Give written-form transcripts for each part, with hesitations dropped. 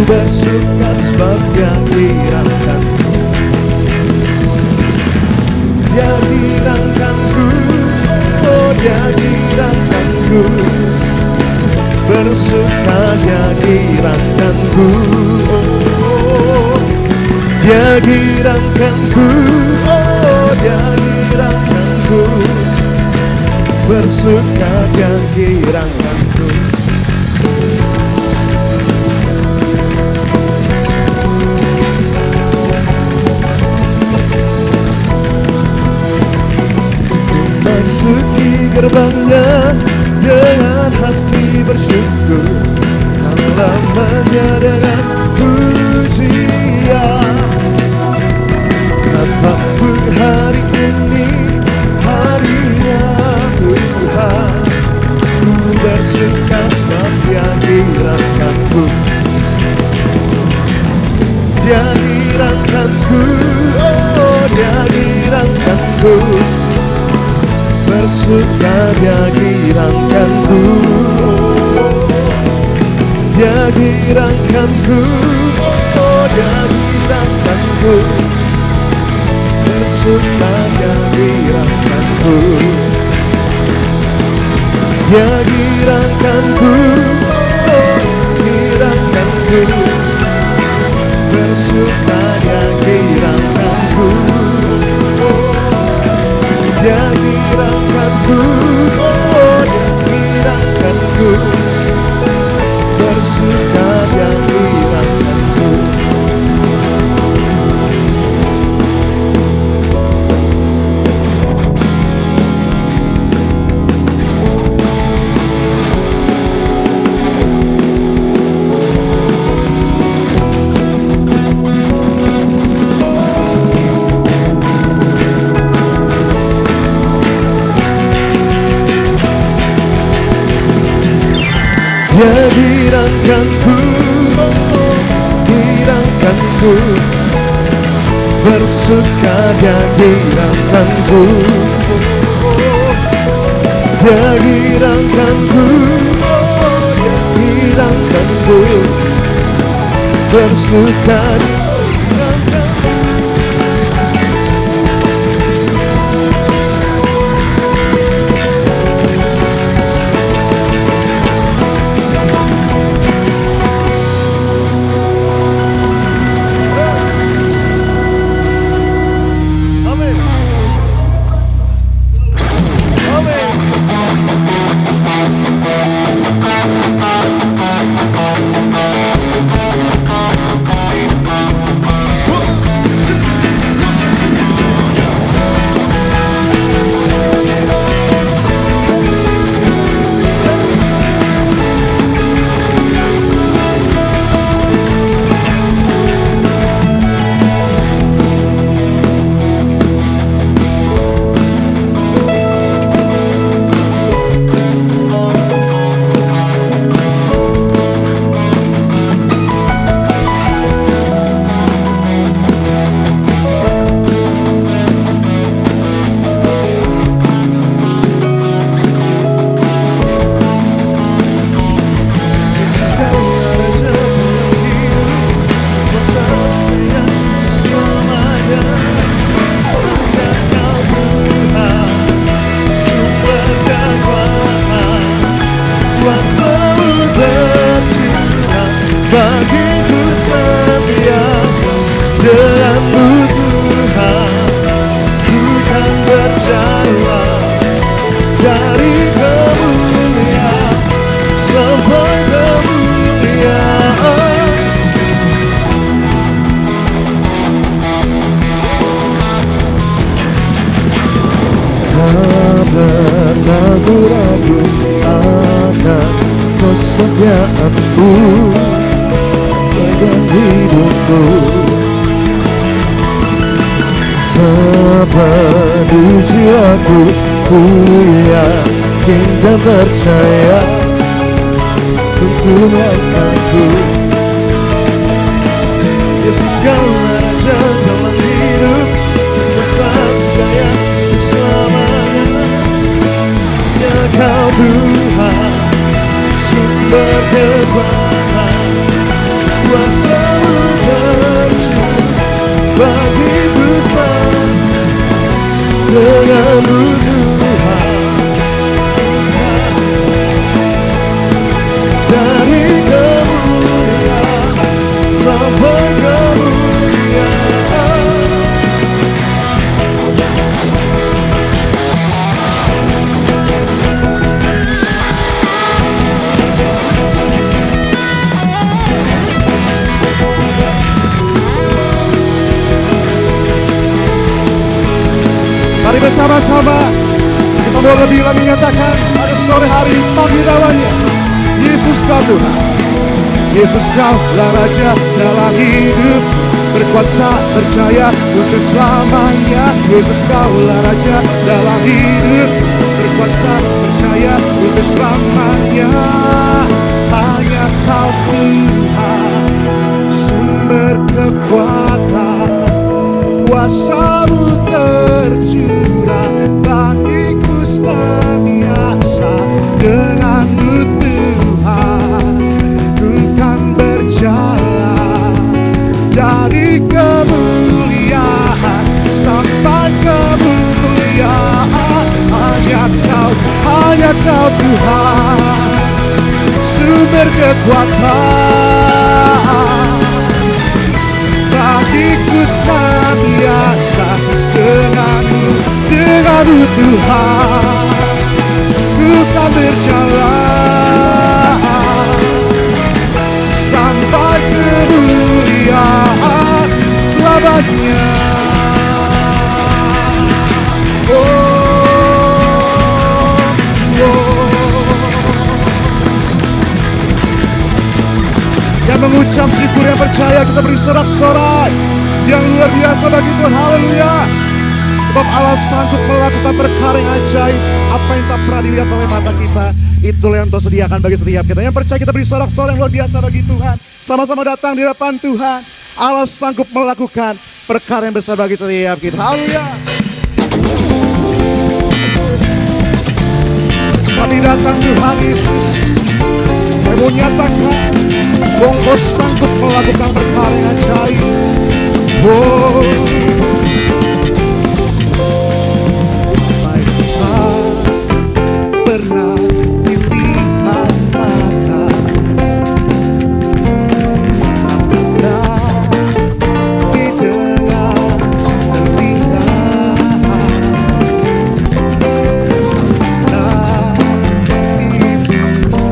bersuka sebab Dia dirangkanku. Dia dirangkanku, oh Dia dirangkanku. Bersuka Dia dirangkanku, oh Dia dirangkanku, oh Dia dirangkanku. Bersuka Dia dirangkanku. Masuki gerbangnya dengan hati bersyukur, halamannya dengan pujian. Apapun hari ini, harinya Tuhan, ku bersuka sebab Dia dirangkanku. Dia dirangkanku, oh Dia dirangkanku. Bersuka Dia dirangkanku, Dia dirangkanku, oh Dia dirangkanku. Bersuka Dia dirangkanku, Dia dirangkanku, oh dirangkanku. Bersuka Dia dirangkanku, Dia dirangkanku, oh Dia dirangkanku. Bersuka Dia dirangkanku. Dia dirangkanku, oh dirangkanku. Bersuka Dia dirangkanku, Dia dirangkanku, oh Dia dirangkanku. Bersuka dirangkanku. kesetiaan-Mu pegang hidupku. Sepenuhnya aku, ku yakin dan percaya untuk aku. Yesus Kaulah Raja dalam hidup, kuasa jaya untuk selamanya. Ya Kau Tuhan, sumber kekuatan, kuasa-Mu terjun bagiku selalu. Dengan-Mu Tuhan, dari kemuliaan sampai kemuliaan. Mari bersama-sama kita mau lebih lagi nyatakan pada sore hari pagi namanya. Yesus Kau Tuhan, Yesus Kaulah Raja dalam hidup, berkuasa berjaya untuk selamanya. Yesus Kaulah Raja dalam hidup, berkuasa berjaya untuk selamanya. Hanya Kau Tuhan, sumber kekuatan, kuasa-Mu tercurah bagiku senantiasa. Dengan-Mu Tuhan, ku kan berjalan dari kemuliaan sampai kemuliaan. Hanya Kau Tuhan, sumber kekuatan bagiku senantiasa. Dengan-Mu Tuhan, ku kan berjalan sampai kemuliaan selamanya. Yang mengucap syukur, yang percaya, kita beri sorak-sorai yang luar biasa bagi Tuhan. Haleluya. Sebab Allah sanggup melakukan perkara yang ajaib. Apa yang tak pernah dilihat oleh mata kita, itulah yang Tuhan sediakan bagi setiap kita. Yang percaya, kita beri sorak-sorai yang luar biasa bagi Tuhan. Sama-sama datang di hadapan Tuhan. Allah sanggup melakukan perkara yang besar bagi setiap kita. Haleluya. Kami datang Tuhan Yesus, kami mau nyatakan bahwa Kau sanggup melakukan perkara yang ajaib. Pernah dilihat mata, pernah didengar telinga, pernah ibu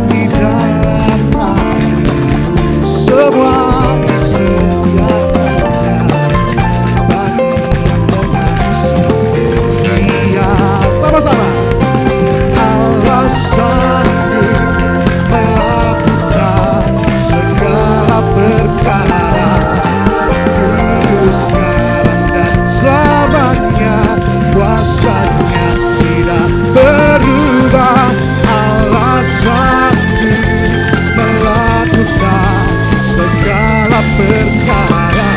di dalam hati, semua disediakannya bagi yang mengasihi Dia. Sama-sama. Allah sanggup melakukan segala perkara, dulu, sekarang, dan selamanya. Kuasa-Nya tidak berubah. Allah sanggup melakukan segala perkara,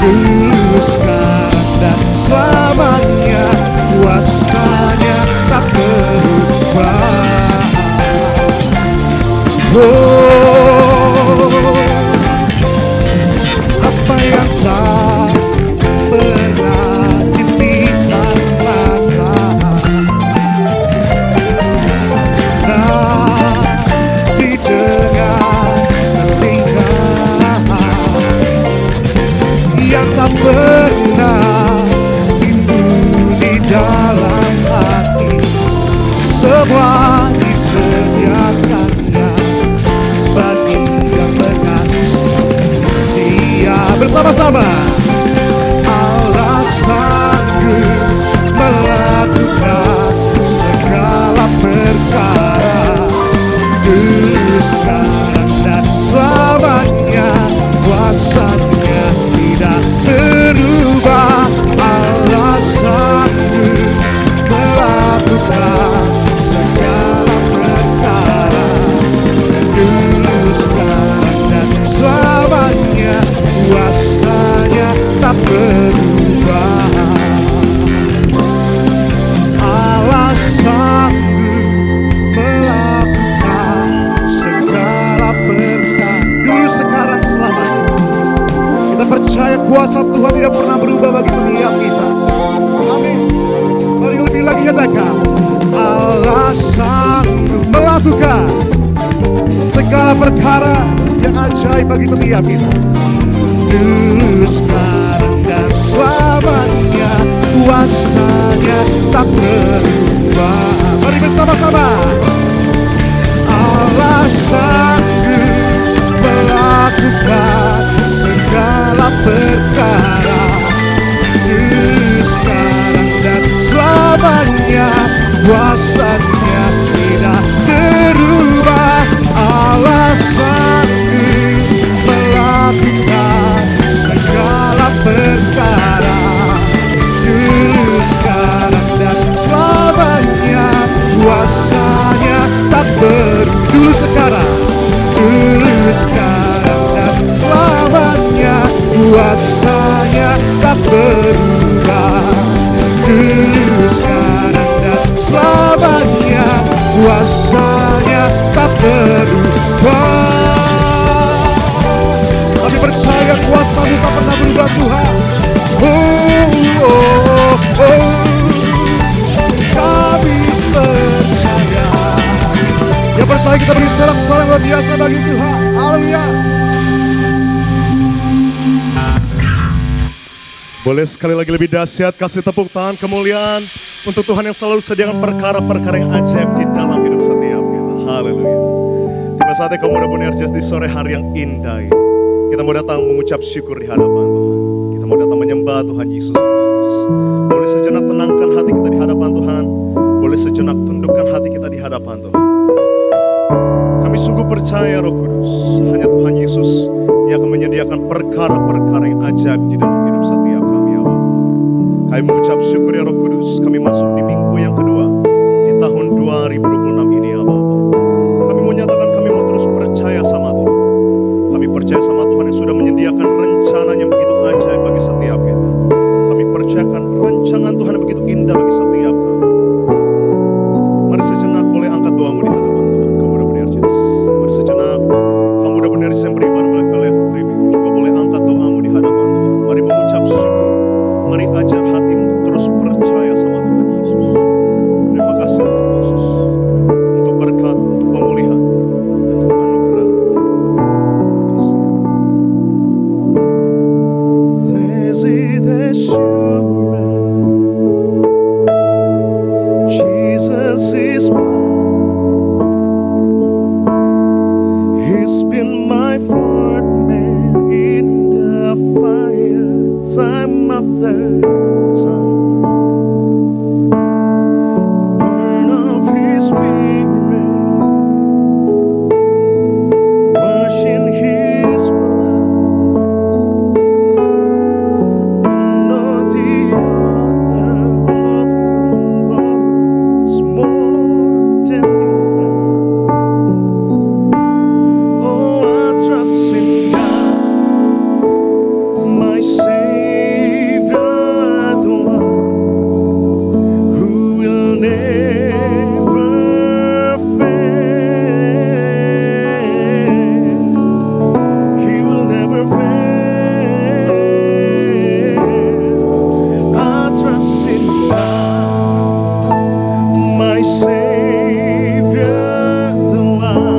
dulu, sekarang, dan selamanya. Kuasa-Nya tak berubah. Apa yang tak pernah dilihat mata, pernah didengar telinga, yang tak pernah timbul di dalam hati, semua disediakannya percaya kuasa Tuhan tidak pernah berubah bagi setiap kita. Amin. Mari lebih lagi katakan, Allah sanggup melakukan segala perkara yang ajaib bagi setiap kita. Dulu, sekarang, dan selamanya kuasanya tak berubah. Mari bersama-sama. Allah sanggup melakukan segala perkara. Dulu, sekarang, dan selamanya kuasanya tidak berubah. Allah sanggup melakukan segala perkara. Dulu, sekarang, dan selamanya kuasanya tak berubah. Dulu, sekarang, dan selamanya kuasanya tak berubah. Dulu, sekarang, dan selamanya kuasanya tak berubah. Kami percaya kuasa-Mu tak pernah berubah, Tuhan. Kami percaya. Ya, percaya kita beri sorak-sorai luar biasa bagi Tuhan. Haleluya. Boleh sekali lagi lebih dahsyat kasih tepuk tangan kemuliaan untuk Tuhan yang selalu sediakan perkara-perkara yang ajaib di dalam hidup setiap kita. Haleluya. Tiba saatnya kamu udah benerjas di sore hari yang indah ini. Kita mau datang mengucap syukur di hadapan Tuhan. Kita mau datang menyembah Tuhan Yesus Kristus. Boleh sejenak tenangkan hati kita di hadapan Tuhan. Boleh sejenak tundukkan hati kita di hadapan Tuhan. Kami sungguh percaya Roh Kudus, hanya Tuhan Yesus yang akan menyediakan perkara-perkara yang ajaib di dalam hidup setiap kami, ya Bapa. Kami mengucap syukur ya Roh Kudus, kami masuk di minggu yang kedua di tahun 2026 ini, ya Bapa. Kami mau nyatakan kami mau terus percaya sama Tuhan. Kami percaya sama Tuhan yang sudah menyediakan rencana yang begitu ajaib bagi setiap kita. Kami percayakan rancangan Tuhan yang begitu indah bagi setiap kami. Mari sejenak boleh angkat doamu di hadapan Tuhan. Kamu udah benerjas. Mari sejenak kamu udah benerjas yang beribadah melalui live streaming. Juga boleh angkat doamu di hadapan Tuhan. Mari mengucap syukur. Mari ajar hatimu untuk terus percaya sama Tuhan Yesus. Terima kasih Tuhan Yesus untuk berkat, untuk pemulihan, dan untuk anugerah Tuhan. Terima kasih. Blessed assurance, Jesus is mine. He's been my fourth man in the fire, time after time. Burn of His Spirit, wash in His blood. Know the author of tomorrow is more than enough. Oh, I trust in God, my Savior, the one who will never fail. He will never fail. I trust in God, my Savior, the one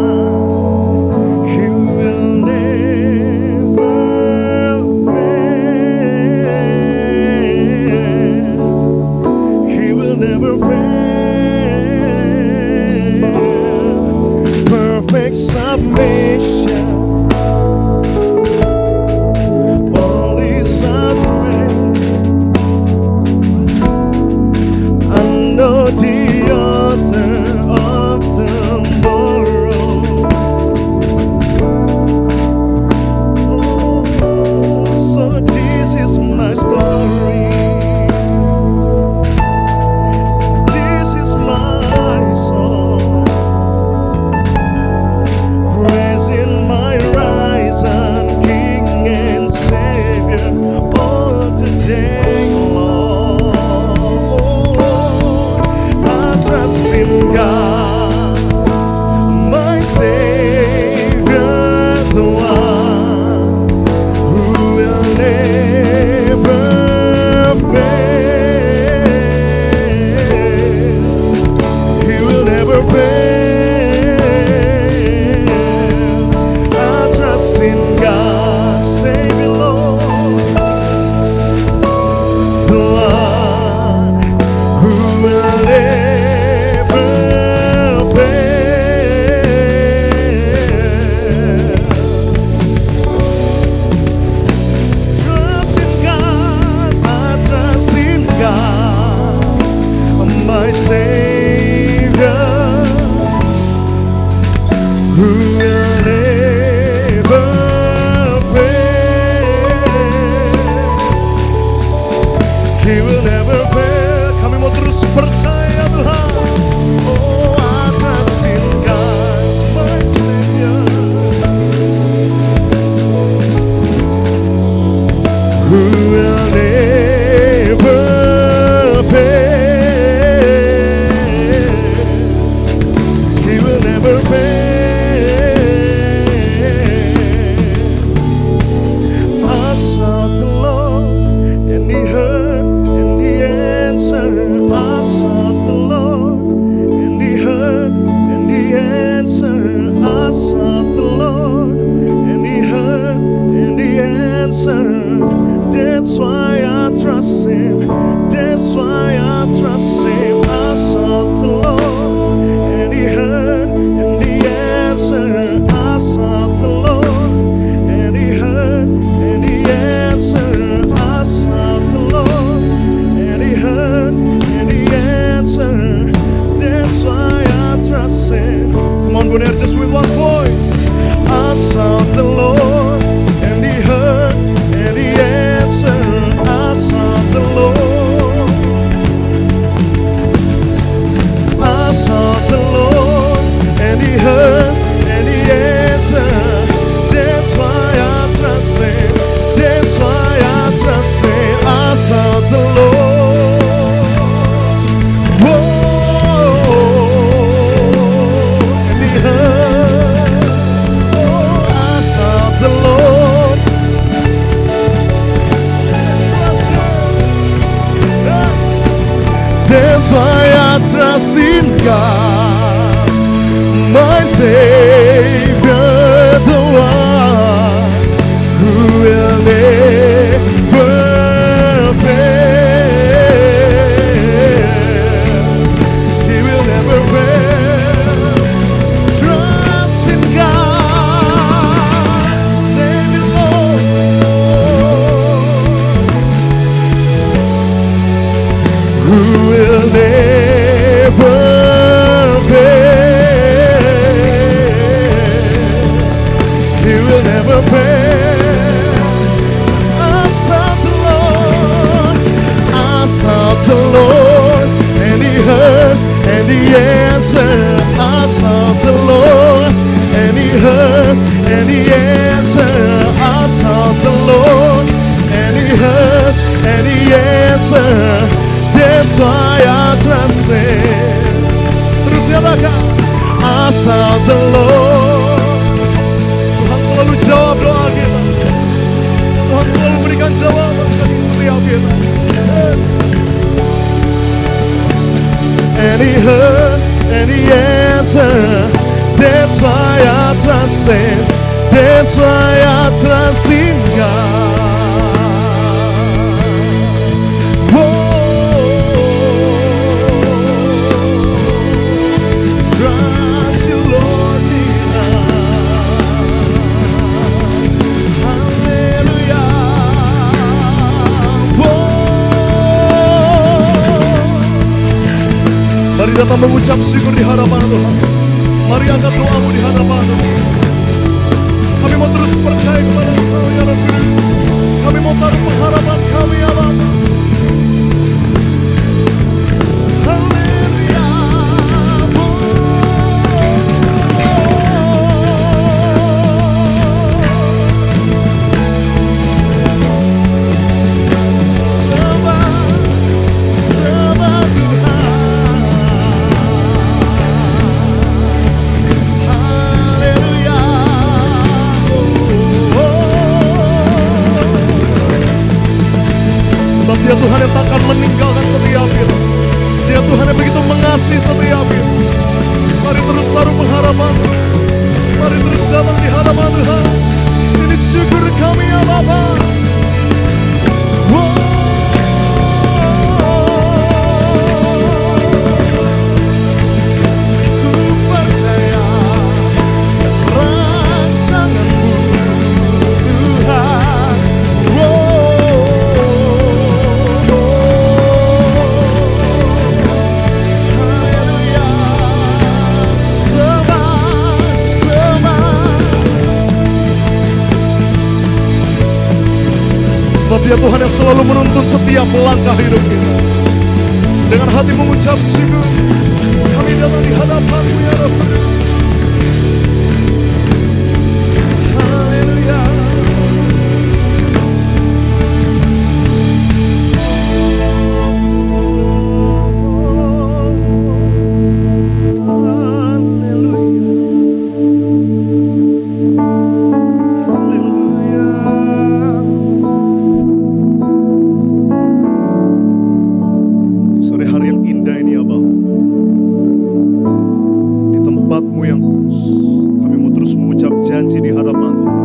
He will never fail. He will never fail. Perfect submission, all is at rest. I know the author of tomorrow. So this is my story. This is my song. Praise who will never fail. He will never fail. Kami mau terus percaya Tuhan. Oh, I trust in God, my Savior, who will never fail. He will never fail. I sought the Lord, and He heard, and He answered. I sought the Lord, and He heard, and He answered. I sought the Lord, and He heard, and He answered. That's why I trust Him. That's why I trust Him. I sought the Lord, and He heard, and He answered. I sought the Lord, and He heard, and He answered. I sought the Lord, and He heard, and He answered. That's why I trust Him. Come on, Bonaire, just with one voice. I sought the Lord, and He heard, and He answered. I sought the Lord. I sought the Lord, and He heard, and He answered. That's why I trust Him. That's why I trust Him. I sought the Lord. Whoa, and He heard. Oh, I sought the Lord. That's why I trust in God, my Savior, the one who will never fail. He will never fail. Trust in God, Savior, Lord, who will never fail. He will never fail. I sought the Lord. I sought the Lord, and He heard, and He answered. I sought the Lord, and He heard, and He answered. I sought the Lord, and He heard, and He answered. That's why I trust Him. Terus katakan, I sought the Lord. Tuhan selalu jawab doa kita. Tuhan selalu berikan jawaban bagi setiap kita. Yes. And He heard, and He answered. That's why I trust Him. That's why I trust in God. Trust you, Lord Jesus. Hallelujah. Mari datang mengucap syukur di hadapan Tuhan. Mari angkat doamu di hadapan Tuhan. Kami mau terus percaya kepada Engkau, ya Roh Kudus. Kami mau taruh pengharapan kami, ya Bapa. Dia Tuhan yang takkan meninggalkan setiap kita. Dia Tuhan yang begitu mengasihi setiap kita. Mari terus taruh pengharapan. Mari terus datang di hadapan Tuhan. Ini syukur kami, ya Bapa. Ku percaya rancangan-Mu, Tuhan. Hallelujah. Dia Tuhan yang selalu menuntun setiap langkah hidup kita. Dengan hati mengucap syukur, kami datang di hadapan-Mu ya Roh Kudus. Haleluya. Sore hari yang indah ini ya Bapa, di tempat-Mu yang kudus, kami mau terus mengucap janji di hadapan Tuhan.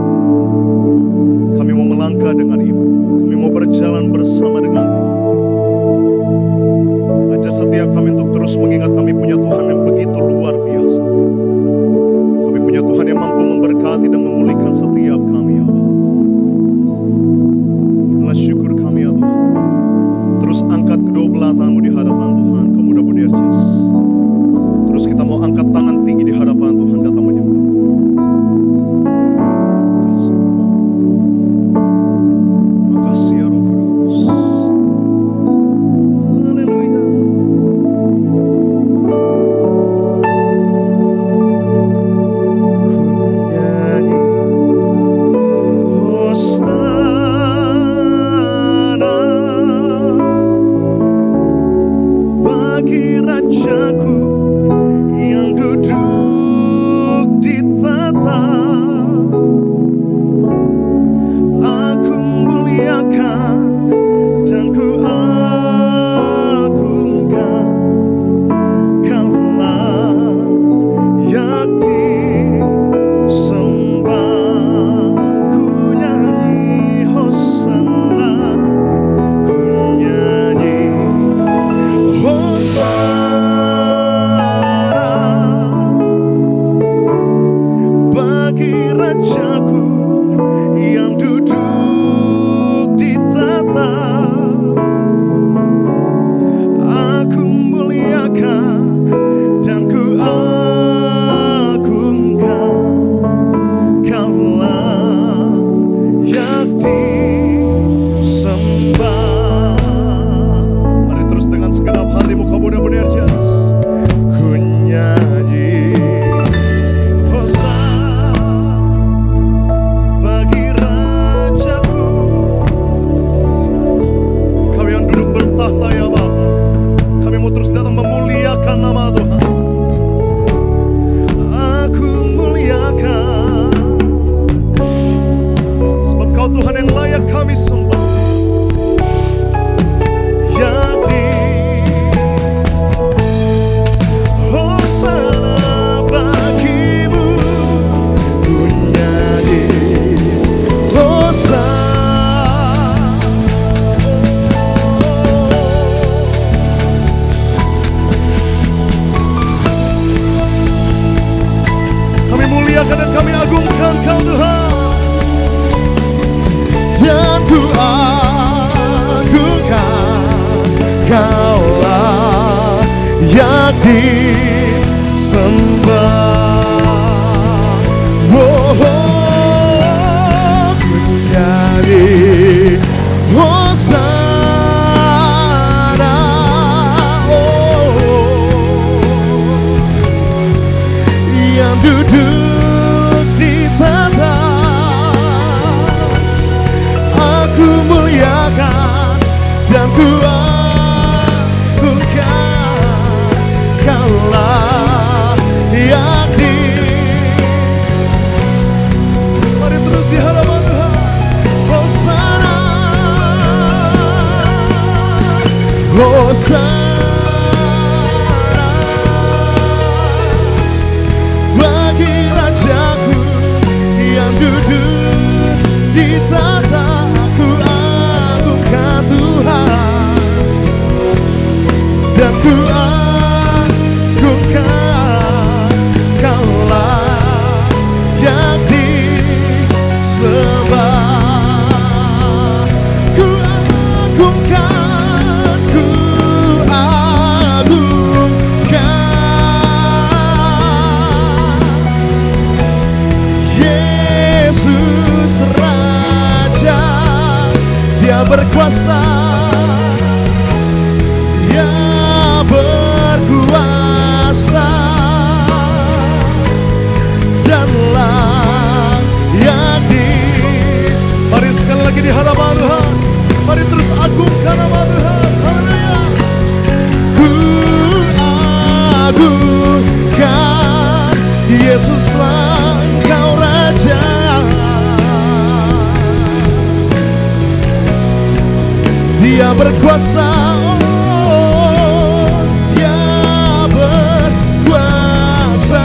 Kami mau melangkah dengan Ibu, kami mau berjalan bersama dengan Tuhan. Ajar setiap kami untuk terus mengingat kami punya Tuhan yang begitu luar biasa. Kami punya Tuhan yang mampu memberkati dan memulihkan setiap kami ya Bapa. Inilah syukur kami ya Tuhan. Terus angkat kedua belah tangan-Mu di hadapan Tuhan, kamu udah Bunda Yesus. Terus kita mau angkat tangan tinggi di hadapan Tuhan, datang menyembah. Makasih. Makasih ya Roh Kudus. Haleluya. Ku nyanyi Hosana bagi Rajaku yang duduk di tahta. Aku muliakan dan ku agungkan, Kaulah yang disembah. Ku nyanyi Hosana, ku nyanyi Hosana bagi Rajaku yang duduk di tahta. Aku muliakan dan ku agungkan, Kaulah yang disembah. Mari terus dengan segenap hatimu kau benar-benar jas. Ku nyanyi Hosana bagi Rajaku, Kau yang duduk bertahta ya Bapa. Kami mau terus datang memuliakan nama Tuhan. Aku muliakan, sebab Kau Tuhan yang layak kami sembah. Jadi Hosana bagimu, ku nyanyi Hosana. Kami muliakan dan kami agungkan Kau Tuhan. Dan ku agungkan, Kaulah yang disembah. Oh, ku nyanyi Hosana. Yang duduk di tahta. Aku muliakan dan ku agungkan, Kaulah yang Mari terus di hadapan Tuhan. Hosana, Hosana bagi Rajaku yang duduk di tahta. Aku agungkan Tuhan dan ku agungkan, Kaulah yang disembah. Ku agungkan, ku agungkan Yesus Raja. Dia berkuasa, Dia berkuasa, dan layak di. Mari sekali lagi di hadapan Tuhan, mari terus agungkan nama Tuhan. Haleluya. Ku agungkan Yesuslah Engkau Raja. Dia berkuasa, oh, Dia berkuasa,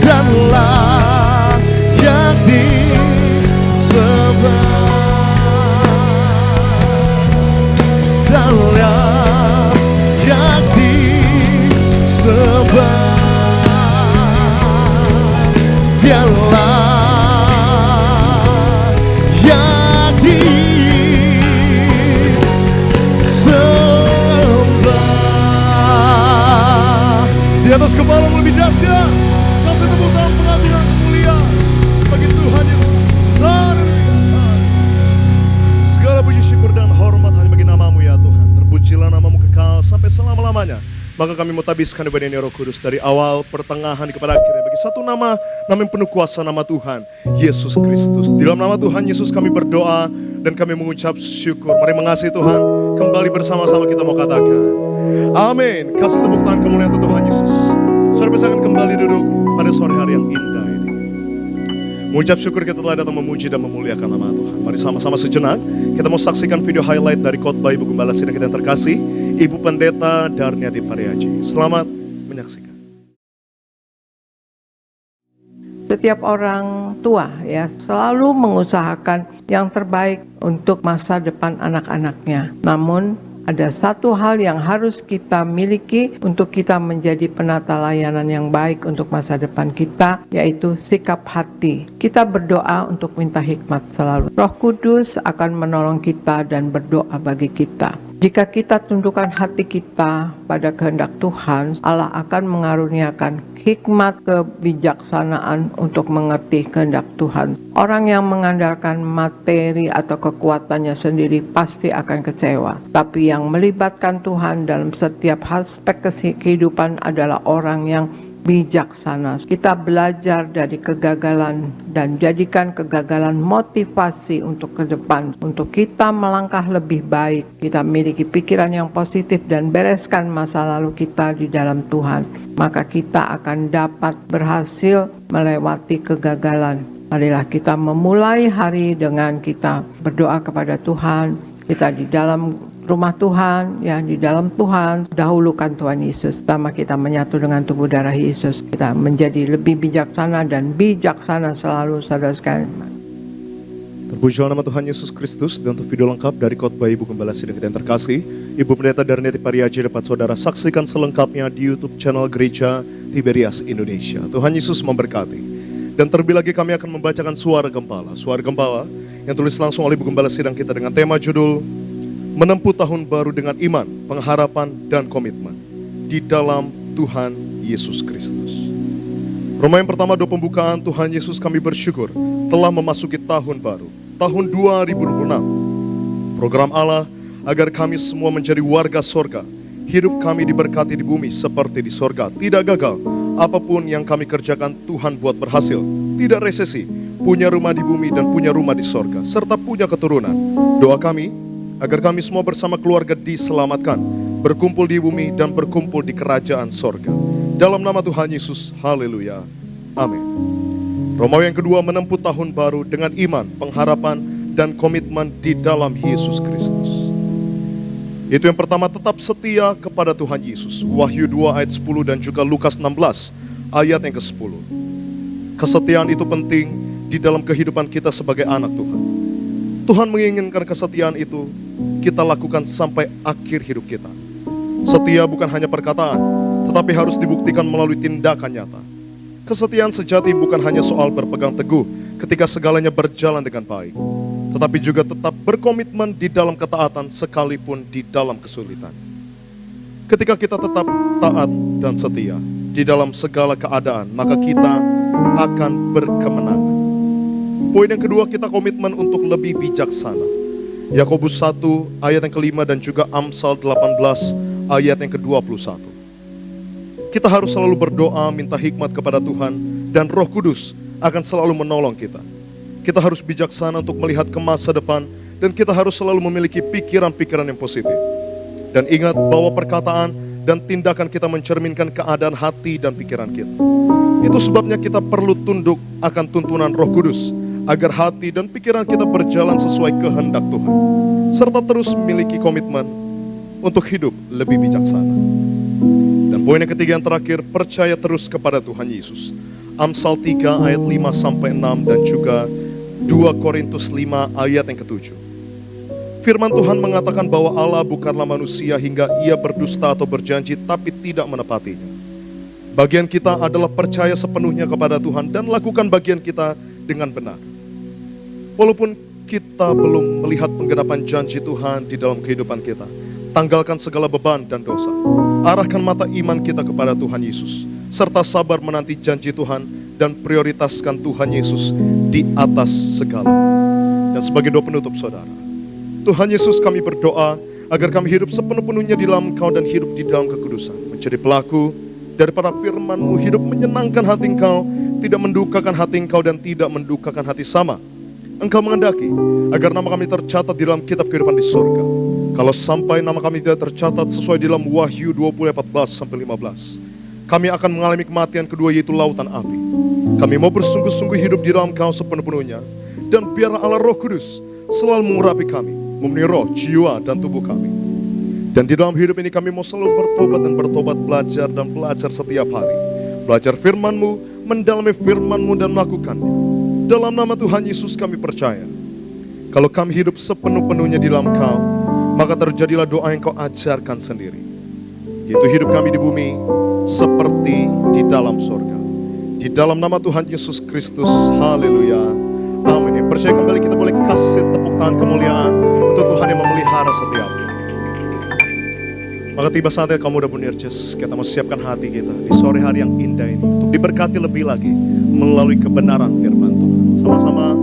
dan layak disembah, dan layak disembah, Dia layak disembah. Di atas kepala lebih dahsyat, kasih tepuk tangan pengadilan kemuliaan bagi Tuhan Yesus Kristus. Haleluya. Segala puji syukur dan hormat hanya bagi namamu ya Tuhan. Terpujilah namamu kekal sampai selama-lamanya. Maka kami mau tabiskan ibadah ini Roh Kudus dari awal, pertengahan kepada akhirnya bagi satu nama yang penuh kuasa, nama Tuhan Yesus Kristus. Di dalam nama Tuhan Yesus kami berdoa dan kami mengucap syukur. Mari mengasihi Tuhan, kembali bersama-sama kita mau katakan amin. Kasih tepuk tangan kemuliaan untuk Tuhan Yesus. Saudara bisa kembali duduk pada sore hari yang indah ini. Mengucap syukur kita telah datang memuji dan memuliakan nama Tuhan. Mari sama-sama sejenak kita mau saksikan video highlight dari khotbah Ibu Gembala Sidang kita yang terkasih, Ibu Pendeta Darniati Pariaji. Selamat menyaksikan. Setiap orang tua ya selalu mengusahakan yang terbaik untuk masa depan anak-anaknya. Namun ada satu hal yang harus kita miliki untuk kita menjadi penata layanan yang baik untuk masa depan kita, yaitu sikap hati. Kita berdoa untuk minta hikmat selalu. Roh Kudus akan menolong kita dan berdoa bagi kita. Jika kita tundukkan hati kita pada kehendak Tuhan, Allah akan mengaruniakan hikmat kebijaksanaan untuk mengerti kehendak Tuhan. Orang yang mengandalkan materi atau kekuatannya sendiri pasti akan kecewa. Tapi yang melibatkan Tuhan dalam setiap aspek kehidupan adalah orang yang bijaksana. Kita belajar dari kegagalan dan jadikan kegagalan motivasi untuk ke depan, untuk kita melangkah lebih baik. Kita miliki pikiran yang positif dan bereskan masa lalu kita di dalam Tuhan, maka kita akan dapat berhasil melewati kegagalan. Marilah kita memulai hari dengan kita berdoa kepada Tuhan. Kita di dalam rumah Tuhan, ya di dalam Tuhan, dahulukan Tuhan Yesus. Pertama kita menyatu dengan tubuh darah Yesus, kita menjadi lebih bijaksana dan bijaksana selalu, saudara sekalian. Terpujilah nama Tuhan Yesus Kristus. Dan untuk video lengkap dari khotbah Ibu Gembala Sidang kita yang terkasih, Ibu Pendeta Darniati Pariaji dapat saudara saksikan selengkapnya di YouTube channel Gereja Tiberias Indonesia. Tuhan Yesus memberkati. Dan terlebih lagi kami akan membacakan suara gembala yang tulis langsung oleh Ibu Gembala Sidang kita dengan tema judul Menempuh Tahun Baru dengan Iman, Pengharapan, dan Komitmen di dalam Tuhan Yesus Kristus. Roma yang pertama doa pembukaan, Tuhan Yesus kami bersyukur telah memasuki tahun baru, tahun 2026. Program Allah agar kami semua menjadi warga sorga. Hidup kami diberkati di bumi seperti di sorga. Tidak gagal, apapun yang kami kerjakan Tuhan buat berhasil. Tidak resesi, punya rumah di bumi dan punya rumah di sorga, serta punya keturunan. Doa kami agar kami semua bersama keluarga diselamatkan, berkumpul di bumi dan berkumpul di kerajaan sorga. Dalam nama Tuhan Yesus, haleluya, amin. Romawi yang kedua, menempuh tahun baru dengan iman, pengharapan, dan komitmen di dalam Yesus Kristus. Itu yang pertama, tetap setia kepada Tuhan Yesus. Wahyu 2 ayat 10 dan juga Lukas 16 ayat yang ke-10. Kesetiaan itu penting di dalam kehidupan kita sebagai anak Tuhan. Tuhan menginginkan kesetiaan itu kita lakukan sampai akhir hidup kita. Setia bukan hanya perkataan, tetapi harus dibuktikan melalui tindakan nyata. Kesetiaan sejati bukan hanya soal berpegang teguh ketika segalanya berjalan dengan baik, tetapi juga tetap berkomitmen di dalam ketaatan sekalipun di dalam kesulitan. Ketika kita tetap taat dan setia di dalam segala keadaan, maka kita akan berkemenangan. Poin yang kedua, kita komitmen untuk lebih bijaksana. Yakobus 1 ayat yang kelima dan juga Amsal 18 ayat yang ke-21. Kita harus selalu berdoa minta hikmat kepada Tuhan dan Roh Kudus akan selalu menolong kita. Kita harus bijaksana untuk melihat ke masa depan dan kita harus selalu memiliki pikiran-pikiran yang positif. Dan ingat bahwa perkataan dan tindakan kita mencerminkan keadaan hati dan pikiran kita. Itu sebabnya kita perlu tunduk akan tuntunan Roh Kudus agar hati dan pikiran kita berjalan sesuai kehendak Tuhan, serta terus memiliki komitmen untuk hidup lebih bijaksana. Dan poin yang ketiga yang terakhir, percaya terus kepada Tuhan Yesus. Amsal 3 ayat 5-6 dan juga 2 Korintus 5 ayat yang ke-7. Firman Tuhan mengatakan bahwa Allah bukanlah manusia hingga ia berdusta atau berjanji tapi tidak menepatinya. Bagian kita adalah percaya sepenuhnya kepada Tuhan dan lakukan bagian kita dengan benar. Walaupun kita belum melihat penggenapan janji Tuhan di dalam kehidupan kita, tanggalkan segala beban dan dosa. Arahkan mata iman kita kepada Tuhan Yesus, serta sabar menanti janji Tuhan dan prioritaskan Tuhan Yesus di atas segala. Dan sebagai doa penutup saudara, Tuhan Yesus, kami berdoa agar kami hidup sepenuh-penuhnya di dalam Engkau dan hidup di dalam kekudusan, menjadi pelaku daripada firman-Mu, hidup menyenangkan hati Engkau, tidak mendukakan hati Engkau dan tidak mendukakan hati sama. Engkau menghendaki agar nama kami tercatat di dalam kitab kehidupan di surga. Kalau sampai nama kami tidak tercatat sesuai di dalam Wahyu 20:14-15, kami akan mengalami kematian kedua, yaitu lautan api. Kami mau bersungguh-sungguh hidup di dalam Engkau sepenuh-penuhnya, dan biarlah Allah Roh Kudus selalu mengurapi kami, memenuhi roh, jiwa, dan tubuh kami. Dan di dalam hidup ini kami mau selalu bertobat, belajar setiap hari. Belajar firman-Mu, mendalami firman-Mu dan melakukannya. Dalam nama Tuhan Yesus kami percaya, kalau kami hidup sepenuh-penuhnya di dalam Kau, maka terjadilah doa yang Kau ajarkan sendiri, yaitu hidup kami di bumi seperti di dalam surga. Di dalam nama Tuhan Yesus Kristus, haleluya, amin. Percaya kembali, kita boleh kasih tepuk tangan kemuliaan untuk Tuhan yang memelihara setiap. Maka tiba saatnya kamu udah Bunirjes, kita mau siapkan hati kita di sore hari yang indah ini untuk diberkati lebih lagi melalui kebenaran firman Tuhan. Sama-sama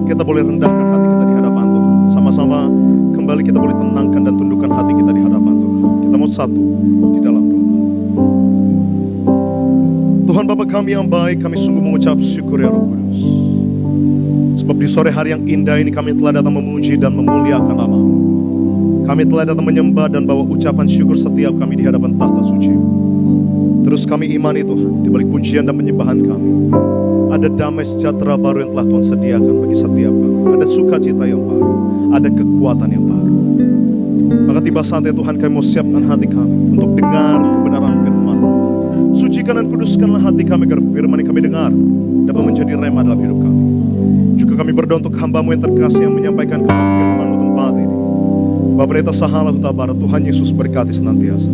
kita boleh rendahkan hati kita di hadapan Tuhan. Sama-sama kembali kita boleh tenangkan dan tundukkan hati kita di hadapan Tuhan. Kita mau satu di dalam doa. Tuhan Bapa kami yang baik, kami sungguh mengucap syukur ya Roh Kudus. Sebab di sore hari yang indah ini kami telah datang memuji dan memuliakan nama-Mu. Kami telah datang menyembah dan bawa ucapan syukur setiap kami di hadapan tahta suci. Terus kami imani Tuhan, di balik pujian dan penyembahan kami, ada damai sejahtera baru yang telah Tuhan sediakan bagi setiap kami. Ada sukacita yang baru, ada kekuatan yang baru. Maka tiba saatnya Tuhan, kami mau siapkan hati kami untuk dengar kebenaran firman. Sucikan dan kuduskanlah hati kami agar firman yang kami dengar dapat menjadi rema dalam hidup kami. Juga kami berdoa untuk hamba-Mu yang terkasih yang menyampaikan kami firman-Mu tempat ini. Bapa Reta Sahala Huta Barat, Tuhan Yesus berkati senantiasa.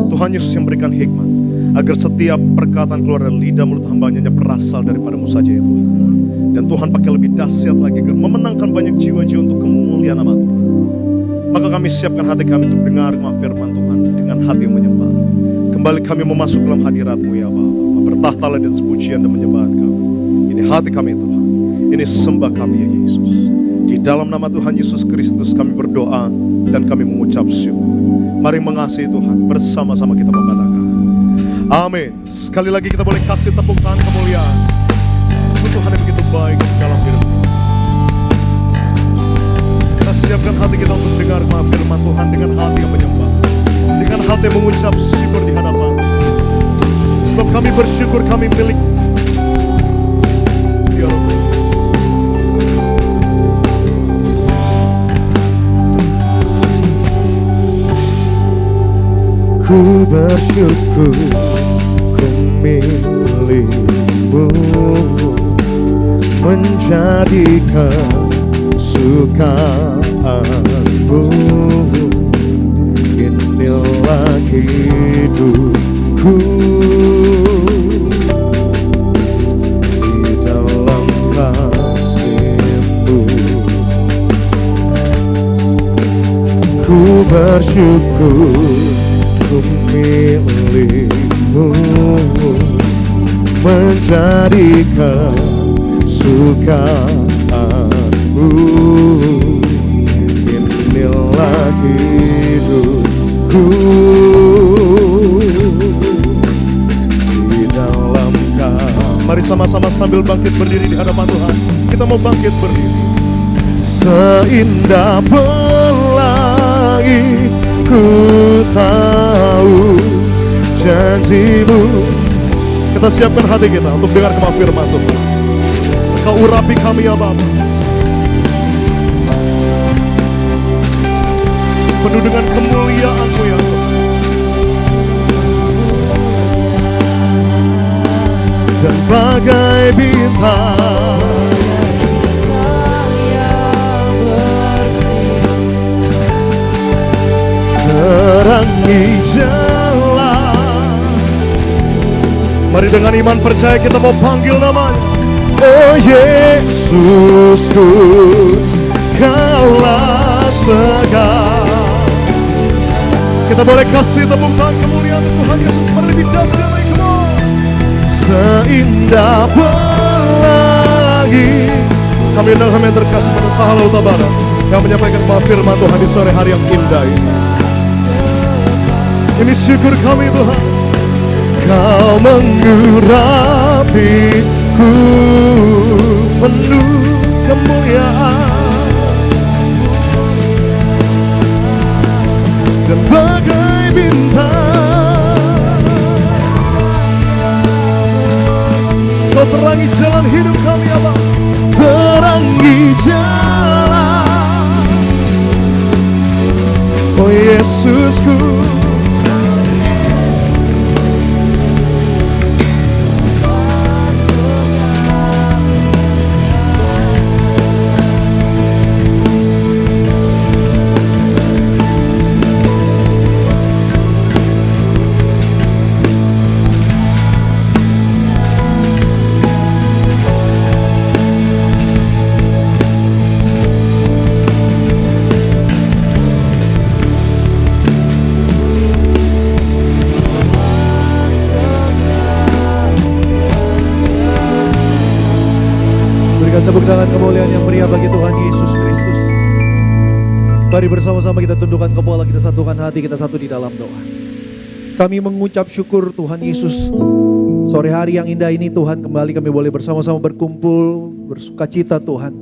Tuhan Yesus yang berikan hikmat agar setiap perkataan keluar dari lidah mulut hamba-Nya berasal daripada-Mu saja ya Tuhan. Dan Tuhan pakai lebih dahsyat lagi agar memenangkan banyak jiwa-jiwa untuk kemuliaan nama Tuhan. Maka kami siapkan hati kami untuk dengar firman Tuhan dengan hati yang menyembah. Kembali kami memasuk dalam hadirat-Mu ya Bapa. Bertahtalah di atas pujian dan penyembahan kami. Ini hati kami Tuhan, ini sembah kami ya Yesus. Di dalam nama Tuhan Yesus Kristus kami berdoa dan kami mengucap syukur. Mari mengasihi Tuhan, bersama-sama kita mengatakan amin. Sekali lagi kita boleh kasih tepuk tangan kemuliaan untuk Tuhan yang begitu baik dalam hidup kita. Kita siapkan hati kita untuk dengar firman Tuhan dengan hati yang menyembah, dengan hati yang mengucap syukur di hadapan. Sebab kami bersyukur kami milik ya Allah. Ku bersyukur ku milik-Mu, menjadikan kesukaan-Mu. Inilah hidupku di dalam kasih-Mu. Ku bersyukur ku milik-Mu, menjadikan suka Aku inilah hidupku di dalam Kau. Mari sama-sama sambil bangkit berdiri di hadapan Tuhan. Kita mau bangkit berdiri. Seindah pelangi ku tahu janjimu. Kita siapkan hati kita untuk dengar kemah firman Tuhan. Kau urapi kami ya Bapa, penuh dengan kemuliaan-Mu ya Tuhan. Dan bagai bintang yang bersinar terangi jalan. Mari dengan iman percaya kita mau panggil namanya. Oh Yesusku, Kaulah segala. Kita boleh kasih tepuk tangan kemuliaan untuk Tuhan Yesus. Mari lebih dahsyat lagi, come on. Seindah pelangi. Kami undang kami yang terkasih pada Sahala Utabara yang menyampaikan kemah firman Tuhan di sore hari yang indah ini. Ini syukur kami Tuhan. Kau mengurapiku penuh kemuliaan. Dan bagai bintang Kau terangi jalan hidup kami ya Bapa. terangi jalan. Oh Yesusku, tepuk tangan kemuliaan yang meriah bagi Tuhan Yesus Kristus. Mari bersama-sama kita tundukkan kepala, kita satukan hati, kita satu di dalam doa. Kami mengucap syukur Tuhan Yesus. Sore hari yang indah ini Tuhan, kembali kami boleh bersama-sama berkumpul, bersukacita Tuhan.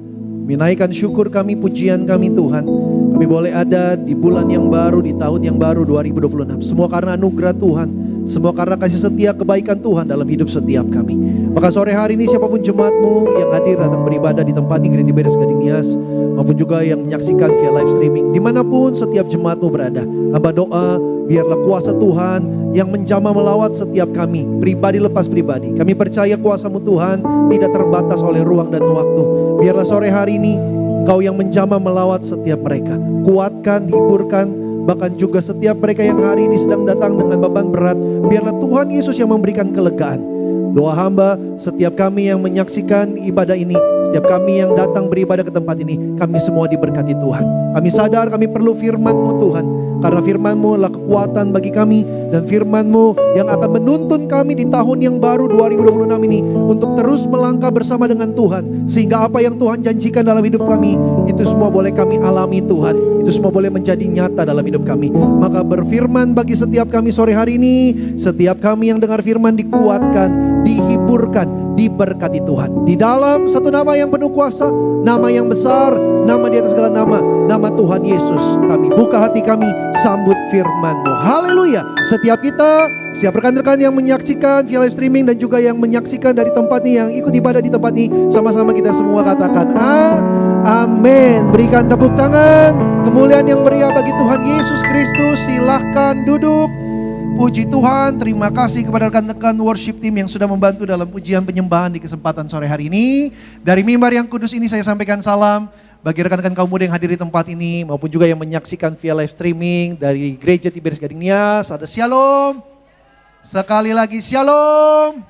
Menaikkan syukur kami, pujian kami Tuhan. Kami boleh ada di bulan yang baru, di tahun yang baru 2026. Semua karena anugerah Tuhan. Semua karena kasih setia kebaikan Tuhan dalam hidup setiap kami. Maka sore hari ini siapapun jemaatmu yang hadir datang beribadah di tempat ini, Gereja Tiberes Gading Nias, maupun juga yang menyaksikan via live streaming, dimanapun setiap jemaatmu berada, hamba doa biarlah kuasa Tuhan yang menjamah melawat setiap kami, pribadi lepas pribadi. Kami percaya kuasa-Mu Tuhan tidak terbatas oleh ruang dan waktu. Biarlah sore hari ini Engkau yang menjamah melawat setiap mereka. Kuatkan, hiburkan, bahkan juga setiap mereka yang hari ini sedang datang dengan beban berat, biarlah Tuhan Yesus yang memberikan kelegaan. Doa hamba, setiap kami yang menyaksikan ibadah ini, setiap kami yang datang beribadah ke tempat ini, kami semua diberkati Tuhan. Kami sadar kami perlu firman-Mu Tuhan, karena firman-Mu adalah kekuatan bagi kami, dan firman-Mu yang akan menuntun kami di tahun yang baru 2026 ini untuk terus melangkah bersama dengan Tuhan, sehingga apa yang Tuhan janjikan dalam hidup kami, itu semua boleh kami alami Tuhan. Itu semua boleh menjadi nyata dalam hidup kami. Maka berfirman bagi setiap kami sore hari ini, setiap kami yang dengar firman dikuatkan, dihiburkan, diberkati Tuhan. Di dalam satu nama yang penuh kuasa, nama yang besar, nama di atas segala nama, nama Tuhan Yesus. Kami buka hati kami, sambut firman-Mu. Haleluya. Setiap kita, setiap rekan-rekan yang menyaksikan via live streaming dan juga yang menyaksikan dari tempat ini, yang ikut ibadah di tempat ini, sama-sama kita semua katakan amin. Berikan tepuk tangan. Kemuliaan yang meriah bagi Tuhan Yesus Kristus. Silahkan duduk. Puji Tuhan, terima kasih kepada rekan-rekan worship team yang sudah membantu dalam pujian penyembahan di kesempatan sore hari ini. Dari mimbar yang kudus ini saya sampaikan salam bagi rekan-rekan kaum muda yang hadir di tempat ini, maupun juga yang menyaksikan via live streaming dari Gereja Tiberes Gading Nias. Ada shalom. Sekali lagi shalom.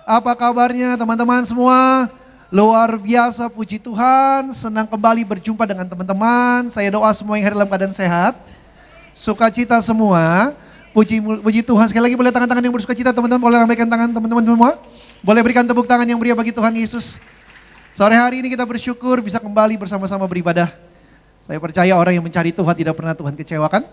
Apa kabarnya teman-teman semua? Luar biasa, puji Tuhan. Senang kembali berjumpa dengan teman-teman. Saya doa semua yang hadir dalam keadaan sehat, sukacita semua. Puji Tuhan. Sekali lagi boleh tangan-tangan yang bersukacita teman-teman. Boleh lambaikan tangan teman-teman semua. Boleh berikan tepuk tangan yang meriah bagi Tuhan Yesus. Sore hari ini kita bersyukur bisa kembali bersama-sama beribadah. Saya percaya orang yang mencari Tuhan tidak pernah Tuhan kecewakan.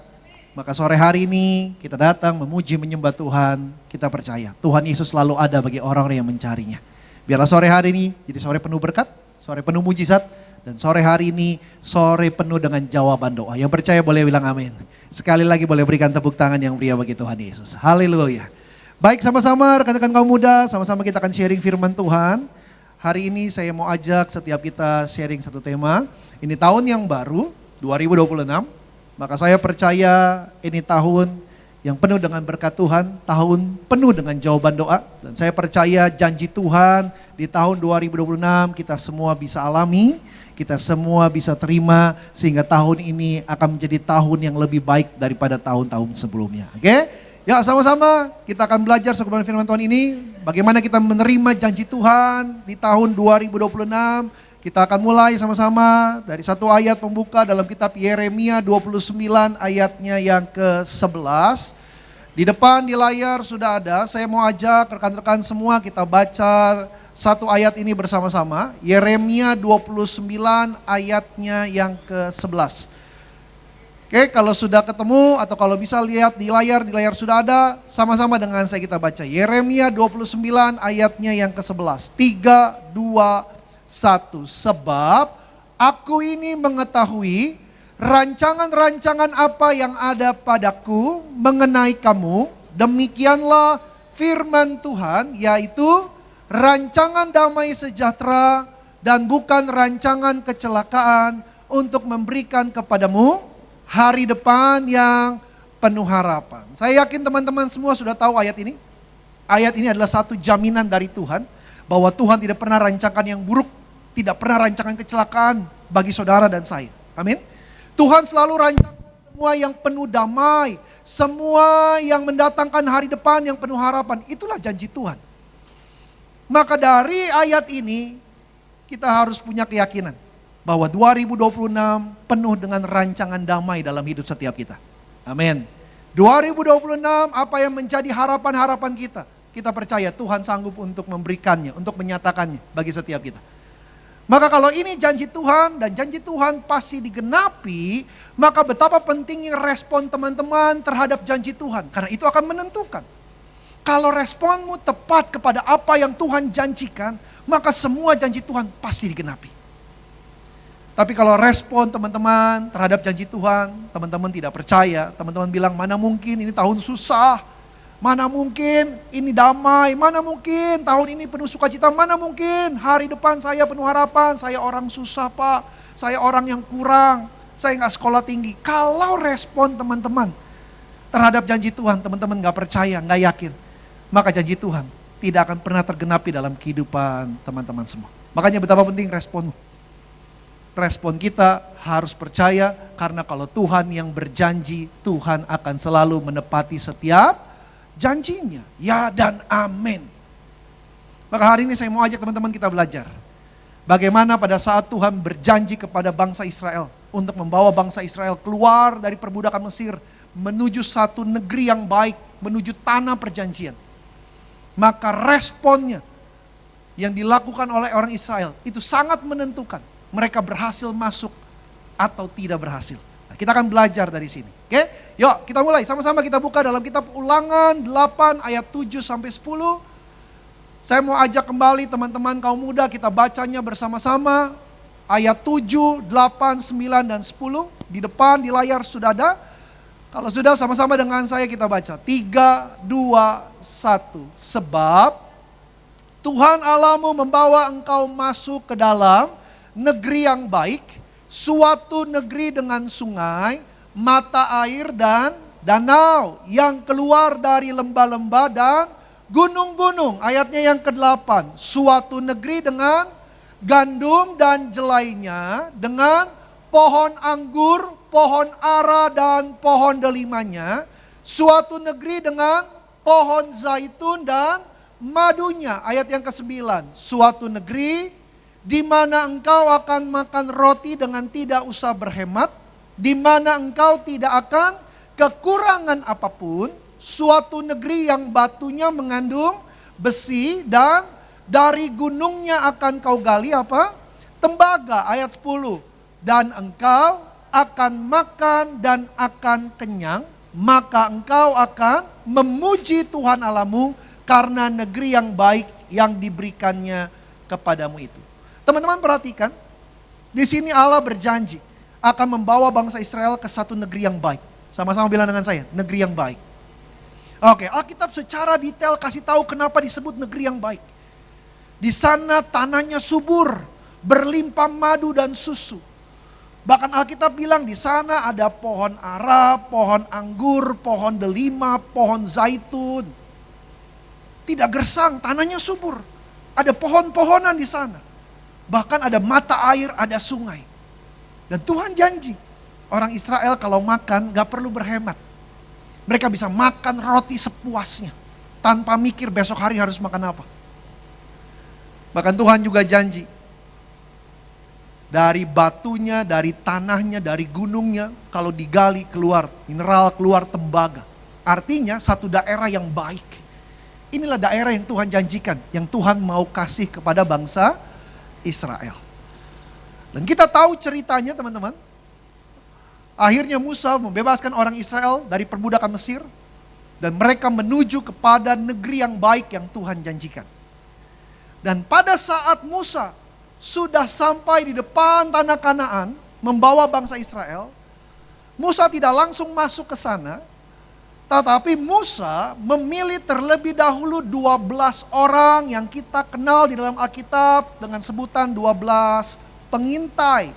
Maka sore hari ini kita datang memuji menyembah Tuhan. Kita percaya Tuhan Yesus selalu ada bagi orang-orang yang mencarinya. Biarlah sore hari ini jadi sore penuh berkat, sore penuh mujizat. Dan sore hari ini sore penuh dengan jawaban doa. Yang percaya boleh bilang amin. Sekali lagi boleh berikan tepuk tangan yang meriah bagi Tuhan Yesus. Haleluya. Baik, sama-sama rekan-rekan kaum muda, sama-sama kita akan sharing firman Tuhan. Hari ini saya mau ajak setiap kita sharing satu tema. Ini tahun yang baru, 2026. Maka saya percaya ini tahun yang penuh dengan berkat Tuhan, tahun penuh dengan jawaban doa. Dan saya percaya janji Tuhan di tahun 2026 kita semua bisa alami, kita semua bisa terima, sehingga tahun ini akan menjadi tahun yang lebih baik daripada tahun-tahun sebelumnya. Oke? Ya, sama-sama kita akan belajar sekebenaran firman Tuhan ini. Bagaimana kita menerima janji Tuhan di tahun 2026. Kita akan mulai sama-sama dari satu ayat pembuka dalam kitab Yeremia 29 ayatnya yang ke-11. Di depan di layar sudah ada, saya mau ajak rekan-rekan semua kita baca satu ayat ini bersama-sama. Yeremia 29 ayatnya yang ke-11. Oke, kalau sudah ketemu atau kalau bisa lihat di layar sudah ada, sama-sama dengan saya kita baca. Yeremia 29 ayatnya yang ke-11. 3, 2, 1. Sebab aku ini mengetahui rancangan-rancangan apa yang ada padaku mengenai kamu. Demikianlah firman Tuhan, yaitu rancangan damai sejahtera dan bukan rancangan kecelakaan, untuk memberikan kepadamu hari depan yang penuh harapan. Saya yakin teman-teman semua sudah tahu ayat ini. Ayat ini adalah satu jaminan dari Tuhan bahwa Tuhan tidak pernah rancangan yang buruk, tidak pernah rancangan kecelakaan bagi saudara dan saya. Amin. Tuhan selalu rancangan semua yang penuh damai, semua yang mendatangkan hari depan yang penuh harapan. Itulah janji Tuhan. Maka dari ayat ini kita harus punya keyakinan bahwa 2026 penuh dengan rancangan damai dalam hidup setiap kita. Amin. 2026 apa yang menjadi harapan-harapan kita. Kita percaya Tuhan sanggup untuk memberikannya, untuk menyatakannya bagi setiap kita. Maka kalau ini janji Tuhan dan janji Tuhan pasti digenapi, maka betapa pentingnya respon teman-teman terhadap janji Tuhan. Karena itu akan menentukan. Kalau responmu tepat kepada apa yang Tuhan janjikan, maka semua janji Tuhan pasti digenapi. Tapi kalau respon teman-teman terhadap janji Tuhan, teman-teman tidak percaya, teman-teman bilang mana mungkin ini tahun susah, mana mungkin ini damai, mana mungkin tahun ini penuh sukacita, mana mungkin hari depan saya penuh harapan, saya orang susah Pak, saya orang yang kurang, saya nggak sekolah tinggi. Kalau respon teman-teman terhadap janji Tuhan, teman-teman nggak percaya, nggak yakin, maka janji Tuhan tidak akan pernah tergenapi dalam kehidupan teman-teman semua. Makanya betapa penting responmu. Respon kita harus percaya, karena kalau Tuhan yang berjanji, Tuhan akan selalu menepati setiap janjinya. Ya dan amin. Maka hari ini saya mau ajak teman-teman kita belajar. Bagaimana pada saat Tuhan berjanji kepada bangsa Israel untuk membawa bangsa Israel keluar dari perbudakan Mesir, menuju satu negeri yang baik, menuju tanah perjanjian. Maka responnya yang dilakukan oleh orang Israel itu sangat menentukan mereka berhasil masuk atau tidak berhasil. Nah, kita akan belajar dari sini. Oke? Yuk kita mulai, sama-sama kita buka dalam kitab Ulangan 8 ayat 7 sampai 10. Saya mau ajak kembali teman-teman kaum muda, kita bacanya bersama-sama. Ayat 7, 8, 9, dan 10. Di depan, di layar sudah ada. Kalau sudah, sama-sama dengan saya kita baca. 3, 2, 1. Sebab Tuhan Allahmu membawa engkau masuk ke dalam negeri yang baik, suatu negeri dengan sungai, mata air dan danau yang keluar dari lembah-lembah dan gunung-gunung. Ayatnya yang ke-8, suatu negeri dengan gandum dan jelainya, dengan pohon anggur, pohon ara dan pohon delimanya, suatu negeri dengan pohon zaitun dan madunya. Ayat yang ke-9, suatu negeri di mana engkau akan makan roti dengan tidak usah berhemat, di mana engkau tidak akan kekurangan apapun, suatu negeri yang batunya mengandung besi dan dari gunungnya akan kau gali apa? Tembaga, ayat 10. Dan engkau akan makan dan akan kenyang, maka engkau akan memuji Tuhan Allahmu karena negeri yang baik yang diberikannya kepadamu itu. Teman-teman perhatikan, di sini Allah berjanji akan membawa bangsa Israel ke satu negeri yang baik. Sama-sama bilang dengan saya, negeri yang baik. Oke, Alkitab secara detail kasih tahu kenapa disebut negeri yang baik. Di sana tanahnya subur, berlimpah madu dan susu. Bahkan Alkitab bilang di sana ada pohon ara, pohon anggur, pohon delima, pohon zaitun. Tidak gersang, tanahnya subur. Ada pohon-pohonan di sana. Bahkan ada mata air, ada sungai. Dan Tuhan janji, orang Israel kalau makan gak perlu berhemat. Mereka bisa makan roti sepuasnya. Tanpa mikir besok hari harus makan apa. Bahkan Tuhan juga janji, dari batunya, dari tanahnya, dari gunungnya, kalau digali keluar mineral, keluar tembaga. Artinya satu daerah yang baik. Inilah daerah yang Tuhan janjikan, yang Tuhan mau kasih kepada bangsa Israel. Dan kita tahu ceritanya teman-teman. Akhirnya Musa membebaskan orang Israel dari perbudakan Mesir. Dan mereka menuju kepada negeri yang baik yang Tuhan janjikan. Dan pada saat Musa sudah sampai di depan tanah Kanaan, membawa bangsa Israel, Musa tidak langsung masuk ke sana, tetapi Musa memilih terlebih dahulu 12 orang yang kita kenal di dalam Alkitab dengan sebutan 12 pengintai.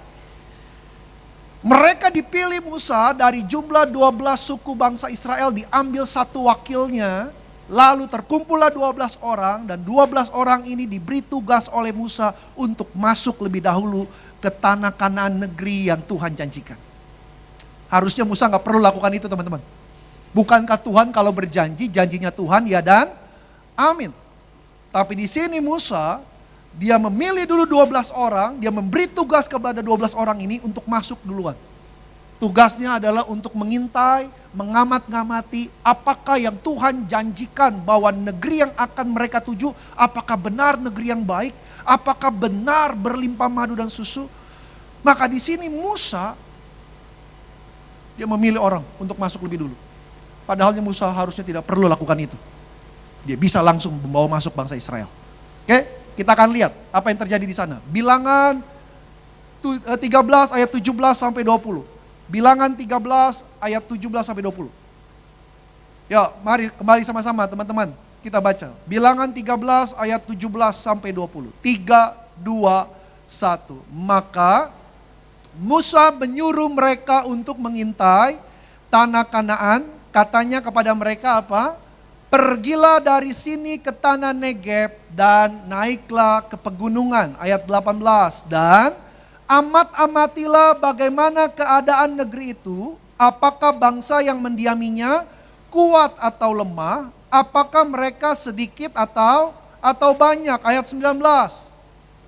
Mereka dipilih Musa dari jumlah 12 suku bangsa Israel, diambil satu wakilnya, lalu terkumpullah 12 orang dan 12 orang ini diberi tugas oleh Musa untuk masuk lebih dahulu ke tanah Kanaan, negeri yang Tuhan janjikan. Harusnya Musa gak perlu lakukan itu teman-teman. Bukankah Tuhan kalau berjanji, janjinya Tuhan ya dan amin. Tapi di sini Musa, dia memilih dulu 12 orang, dia memberi tugas kepada 12 orang ini untuk masuk duluan. Tugasnya adalah untuk mengintai, mengamat-ngamati apakah yang Tuhan janjikan bahwa negeri yang akan mereka tuju, apakah benar negeri yang baik, apakah benar berlimpah madu dan susu. Maka di sini Musa, dia memilih orang untuk masuk lebih dulu. Padahalnya Musa harusnya tidak perlu lakukan itu. Dia bisa langsung membawa masuk bangsa Israel. Oke, kita akan lihat apa yang terjadi di sana. Bilangan 13 ayat 17 sampai 20. Bilangan 13 ayat 17 sampai 20. Ya, mari kembali sama-sama teman-teman. Kita baca. Bilangan 13 ayat 17 sampai 20. 3, 2, 1. Maka Musa menyuruh mereka untuk mengintai tanah Kanaan. Katanya kepada mereka apa? Pergilah dari sini ke tanah Negeb dan naiklah ke pegunungan. Ayat 18. Dan amat-amatilah bagaimana keadaan negeri itu, apakah bangsa yang mendiaminya kuat atau lemah, apakah mereka sedikit atau banyak. Ayat 19.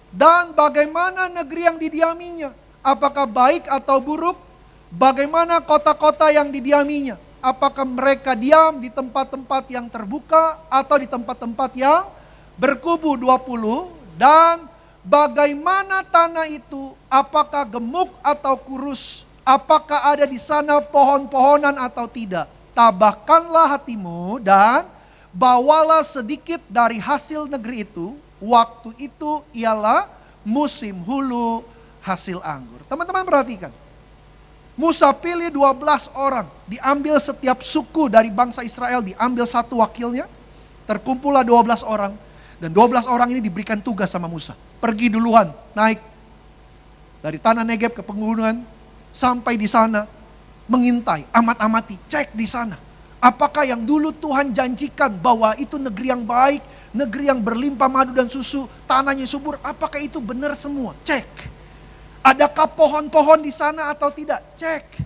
Dan bagaimana negeri yang didiaminya, apakah baik atau buruk, bagaimana kota-kota yang didiaminya, apakah mereka diam di tempat-tempat yang terbuka atau di tempat-tempat yang berkubu. 20. Dan bagaimana tanah itu, apakah gemuk atau kurus, apakah ada di sana pohon-pohonan atau tidak. Tabahkanlah hatimu dan bawalah sedikit dari hasil negeri itu. Waktu itu ialah musim hulu hasil anggur. Teman-teman perhatikan. Musa pilih 12 orang, diambil setiap suku dari bangsa Israel, diambil satu wakilnya, terkumpullah 12 orang, dan 12 orang ini diberikan tugas sama Musa. Pergi duluan, naik dari tanah Negeb ke pegunungan, sampai di sana, mengintai, amat-amati, cek di sana. Apakah yang dulu Tuhan janjikan bahwa itu negeri yang baik, negeri yang berlimpah madu dan susu, tanahnya subur, apakah itu benar semua? Cek. Adakah pohon-pohon di sana atau tidak? Cek.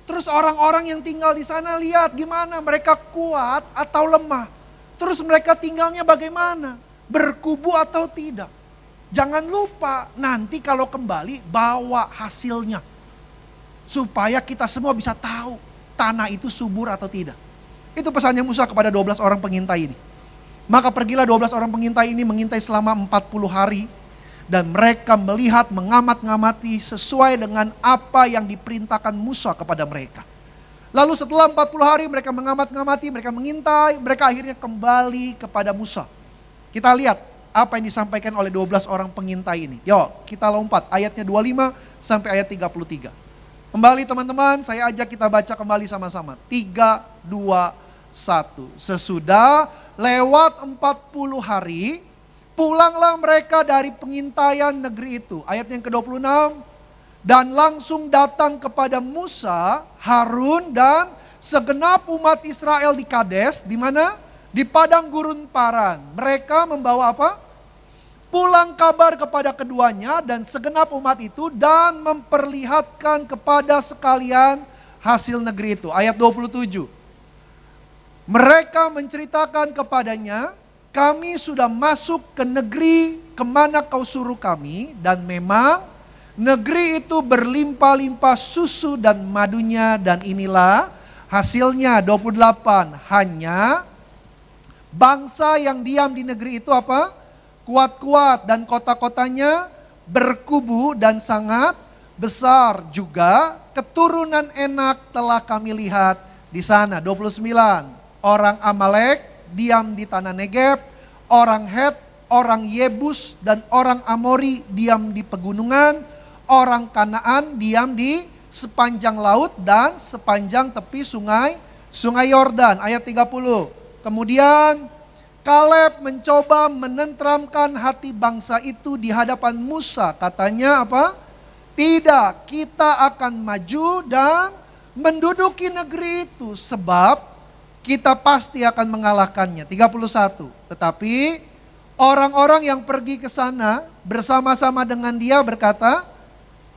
Terus orang-orang yang tinggal di sana lihat gimana, mereka kuat atau lemah. Terus mereka tinggalnya bagaimana? Berkubu atau tidak? Jangan lupa nanti kalau kembali bawa hasilnya. Supaya kita semua bisa tahu tanah itu subur atau tidak. Itu pesannya Musa kepada 12 orang pengintai ini. Maka pergilah 12 orang pengintai ini mengintai selama 40 hari. Dan mereka melihat, mengamat-ngamati sesuai dengan apa yang diperintahkan Musa kepada mereka. Lalu setelah 40 hari mereka mengamat-ngamati, mereka mengintai, mereka akhirnya kembali kepada Musa. Kita lihat apa yang disampaikan oleh 12 orang pengintai ini. Yuk kita lompat ayatnya 25 sampai ayat 33. Kembali teman-teman, saya ajak kita baca kembali sama-sama. 3, 2, 1. Sesudah lewat 40 hari, pulanglah mereka dari pengintaian negeri itu. Ayat yang ke-26. Dan langsung datang kepada Musa, Harun dan segenap umat Israel di Kades. Di mana? Di padang gurun Paran. Mereka membawa apa? Pulang kabar kepada keduanya dan segenap umat itu dan memperlihatkan kepada sekalian hasil negeri itu. Ayat 27. Mereka menceritakan kepadanya, kami sudah masuk ke negeri kemana kau suruh kami, dan memang negeri itu berlimpah-limpah susu dan madunya, dan inilah hasilnya. 28, hanya bangsa yang diam di negeri itu apa? Kuat-kuat, dan kota-kotanya berkubu dan sangat besar. Juga keturunan Enak telah kami lihat di sana. 29, orang Amalek diam di tanah Negeb, orang Het, orang Yebus, dan orang Amori diam di pegunungan, orang Kanaan diam di sepanjang laut dan sepanjang tepi sungai Yordan. Ayat 30. Kemudian Kaleb mencoba menenteramkan hati bangsa itu di hadapan Musa. Katanya apa? Tidak, kita akan maju dan menduduki negeri itu sebab kita pasti akan mengalahkannya. 31. Tetapi orang-orang yang pergi ke sana bersama-sama dengan dia berkata,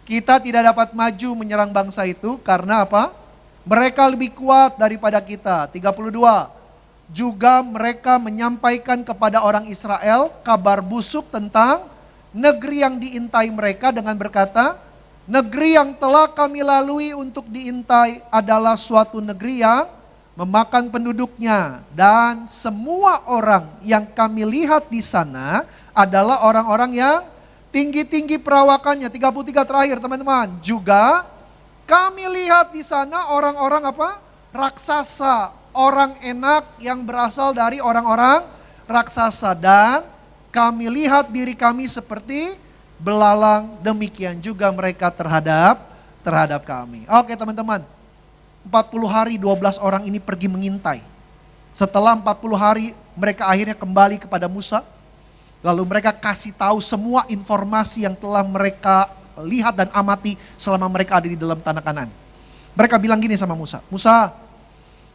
kita tidak dapat maju menyerang bangsa itu karena apa? Mereka lebih kuat daripada kita. 32. Juga mereka menyampaikan kepada orang Israel kabar busuk tentang negeri yang diintai mereka dengan berkata, negeri yang telah kami lalui untuk diintai adalah suatu negeri yang memakan penduduknya, dan semua orang yang kami lihat di sana adalah orang-orang yang tinggi-tinggi perawakannya. 33 terakhir teman-teman. Juga kami lihat di sana orang-orang apa? Raksasa, orang Enak yang berasal dari orang-orang raksasa, dan kami lihat diri kami seperti belalang, demikian juga mereka terhadap kami. Oke teman-teman. 40 hari 12 orang ini pergi mengintai. Setelah 40 hari mereka akhirnya kembali kepada Musa. Lalu mereka kasih tahu semua informasi yang telah mereka lihat dan amati selama mereka ada di dalam tanah Kanaan. Mereka bilang gini sama Musa, Musa,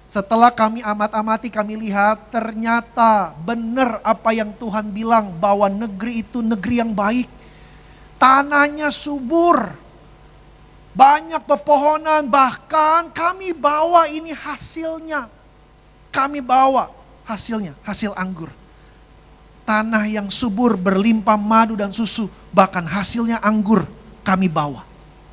setelah kami amat-amati, kami lihat ternyata benar apa yang Tuhan bilang bahwa negeri itu negeri yang baik. Tanahnya subur. Banyak pepohonan, bahkan kami bawa ini hasilnya. Kami bawa hasilnya, hasil anggur. Tanah yang subur berlimpah madu dan susu, bahkan hasilnya anggur kami bawa.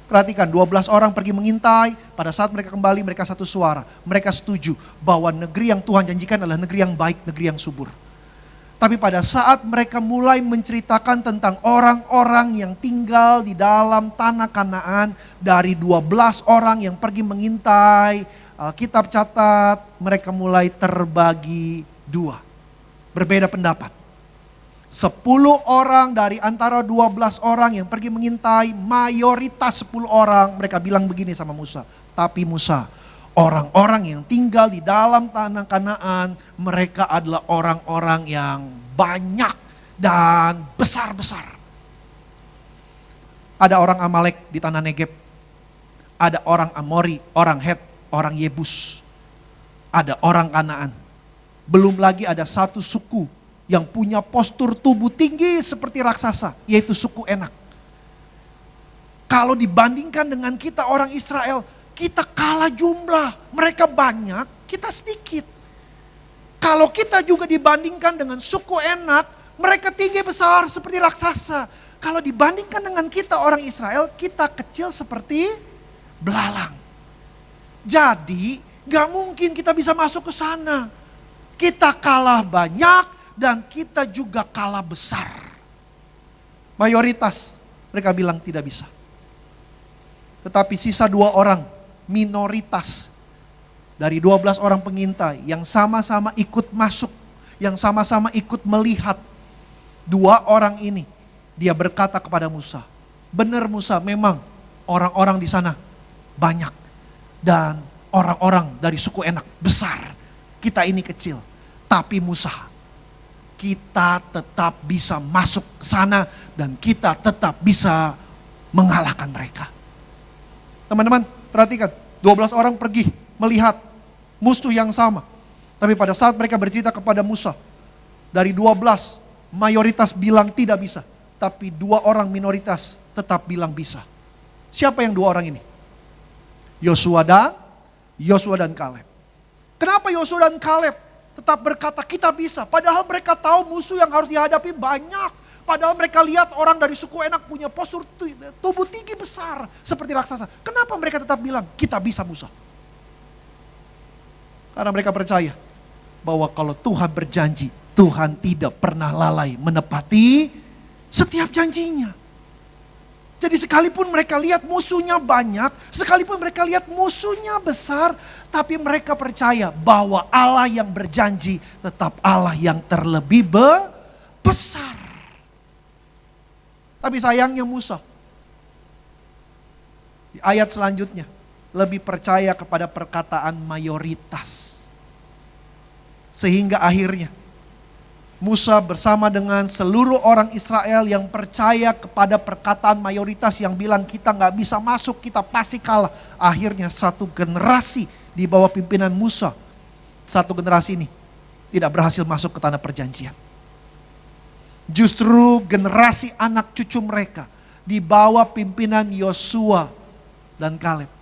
Perhatikan 12 orang pergi mengintai, pada saat mereka kembali mereka satu suara. Mereka setuju bahwa negeri yang Tuhan janjikan adalah negeri yang baik, negeri yang subur. Tapi pada saat mereka mulai menceritakan tentang orang-orang yang tinggal di dalam tanah Kanaan, dari 12 orang yang pergi mengintai, Alkitab catat mereka mulai terbagi dua. Berbeda pendapat. 10 orang dari antara 12 orang yang pergi mengintai, mayoritas 10 orang mereka bilang begini sama Musa. Tapi Musa, orang-orang yang tinggal di dalam tanah Kanaan, mereka adalah orang-orang yang banyak dan besar-besar. Ada orang Amalek di tanah Negeb, ada orang Amori, orang Het, orang Yebus, ada orang Kanaan. Belum lagi ada satu suku yang punya postur tubuh tinggi seperti raksasa, yaitu suku Enak. Kalau dibandingkan dengan kita orang Israel, kita kalah jumlah, mereka banyak, kita sedikit. Kalau kita juga dibandingkan dengan suku Enak, mereka tinggi besar seperti raksasa. Kalau dibandingkan dengan kita orang Israel, kita kecil seperti belalang. Jadi gak mungkin kita bisa masuk ke sana. Kita kalah banyak dan kita juga kalah besar. Mayoritas mereka bilang tidak bisa. Tetapi sisa 2 orang, minoritas dari 12 orang pengintai yang sama-sama ikut masuk, yang sama-sama ikut melihat. 2 orang ini, dia berkata kepada Musa, benar Musa, memang orang-orang di sana banyak. Dan orang-orang dari suku Enak besar. Kita ini kecil. Tapi Musa, kita tetap bisa masuk ke sana dan kita tetap bisa mengalahkan mereka. Teman-teman, perhatikan, 12 orang pergi melihat musuh yang sama. Tapi pada saat mereka bercerita kepada Musa, dari 12 mayoritas bilang tidak bisa, tapi 2 orang minoritas tetap bilang bisa. Siapa yang 2 orang ini? Yosua dan Kaleb. Kenapa Yosua dan Kaleb tetap berkata kita bisa? Padahal mereka tahu musuh yang harus dihadapi banyak. Padahal mereka lihat orang dari suku Enak punya postur tubuh tinggi besar seperti raksasa. Kenapa mereka tetap bilang kita bisa Musa? Karena mereka percaya bahwa kalau Tuhan berjanji, Tuhan tidak pernah lalai menepati setiap janjinya. Jadi sekalipun mereka lihat musuhnya banyak, sekalipun mereka lihat musuhnya besar, tapi mereka percaya bahwa Allah yang berjanji tetap Allah yang terlebih besar. Tapi sayangnya Musa, di ayat selanjutnya, lebih percaya kepada perkataan mayoritas. Sehingga akhirnya Musa bersama dengan seluruh orang Israel yang percaya kepada perkataan mayoritas yang bilang kita gak bisa masuk, kita pasti kalah. Akhirnya satu generasi di bawah pimpinan Musa, satu generasi ini tidak berhasil masuk ke tanah perjanjian. Justru generasi anak cucu mereka di bawah pimpinan Yosua dan Kaleb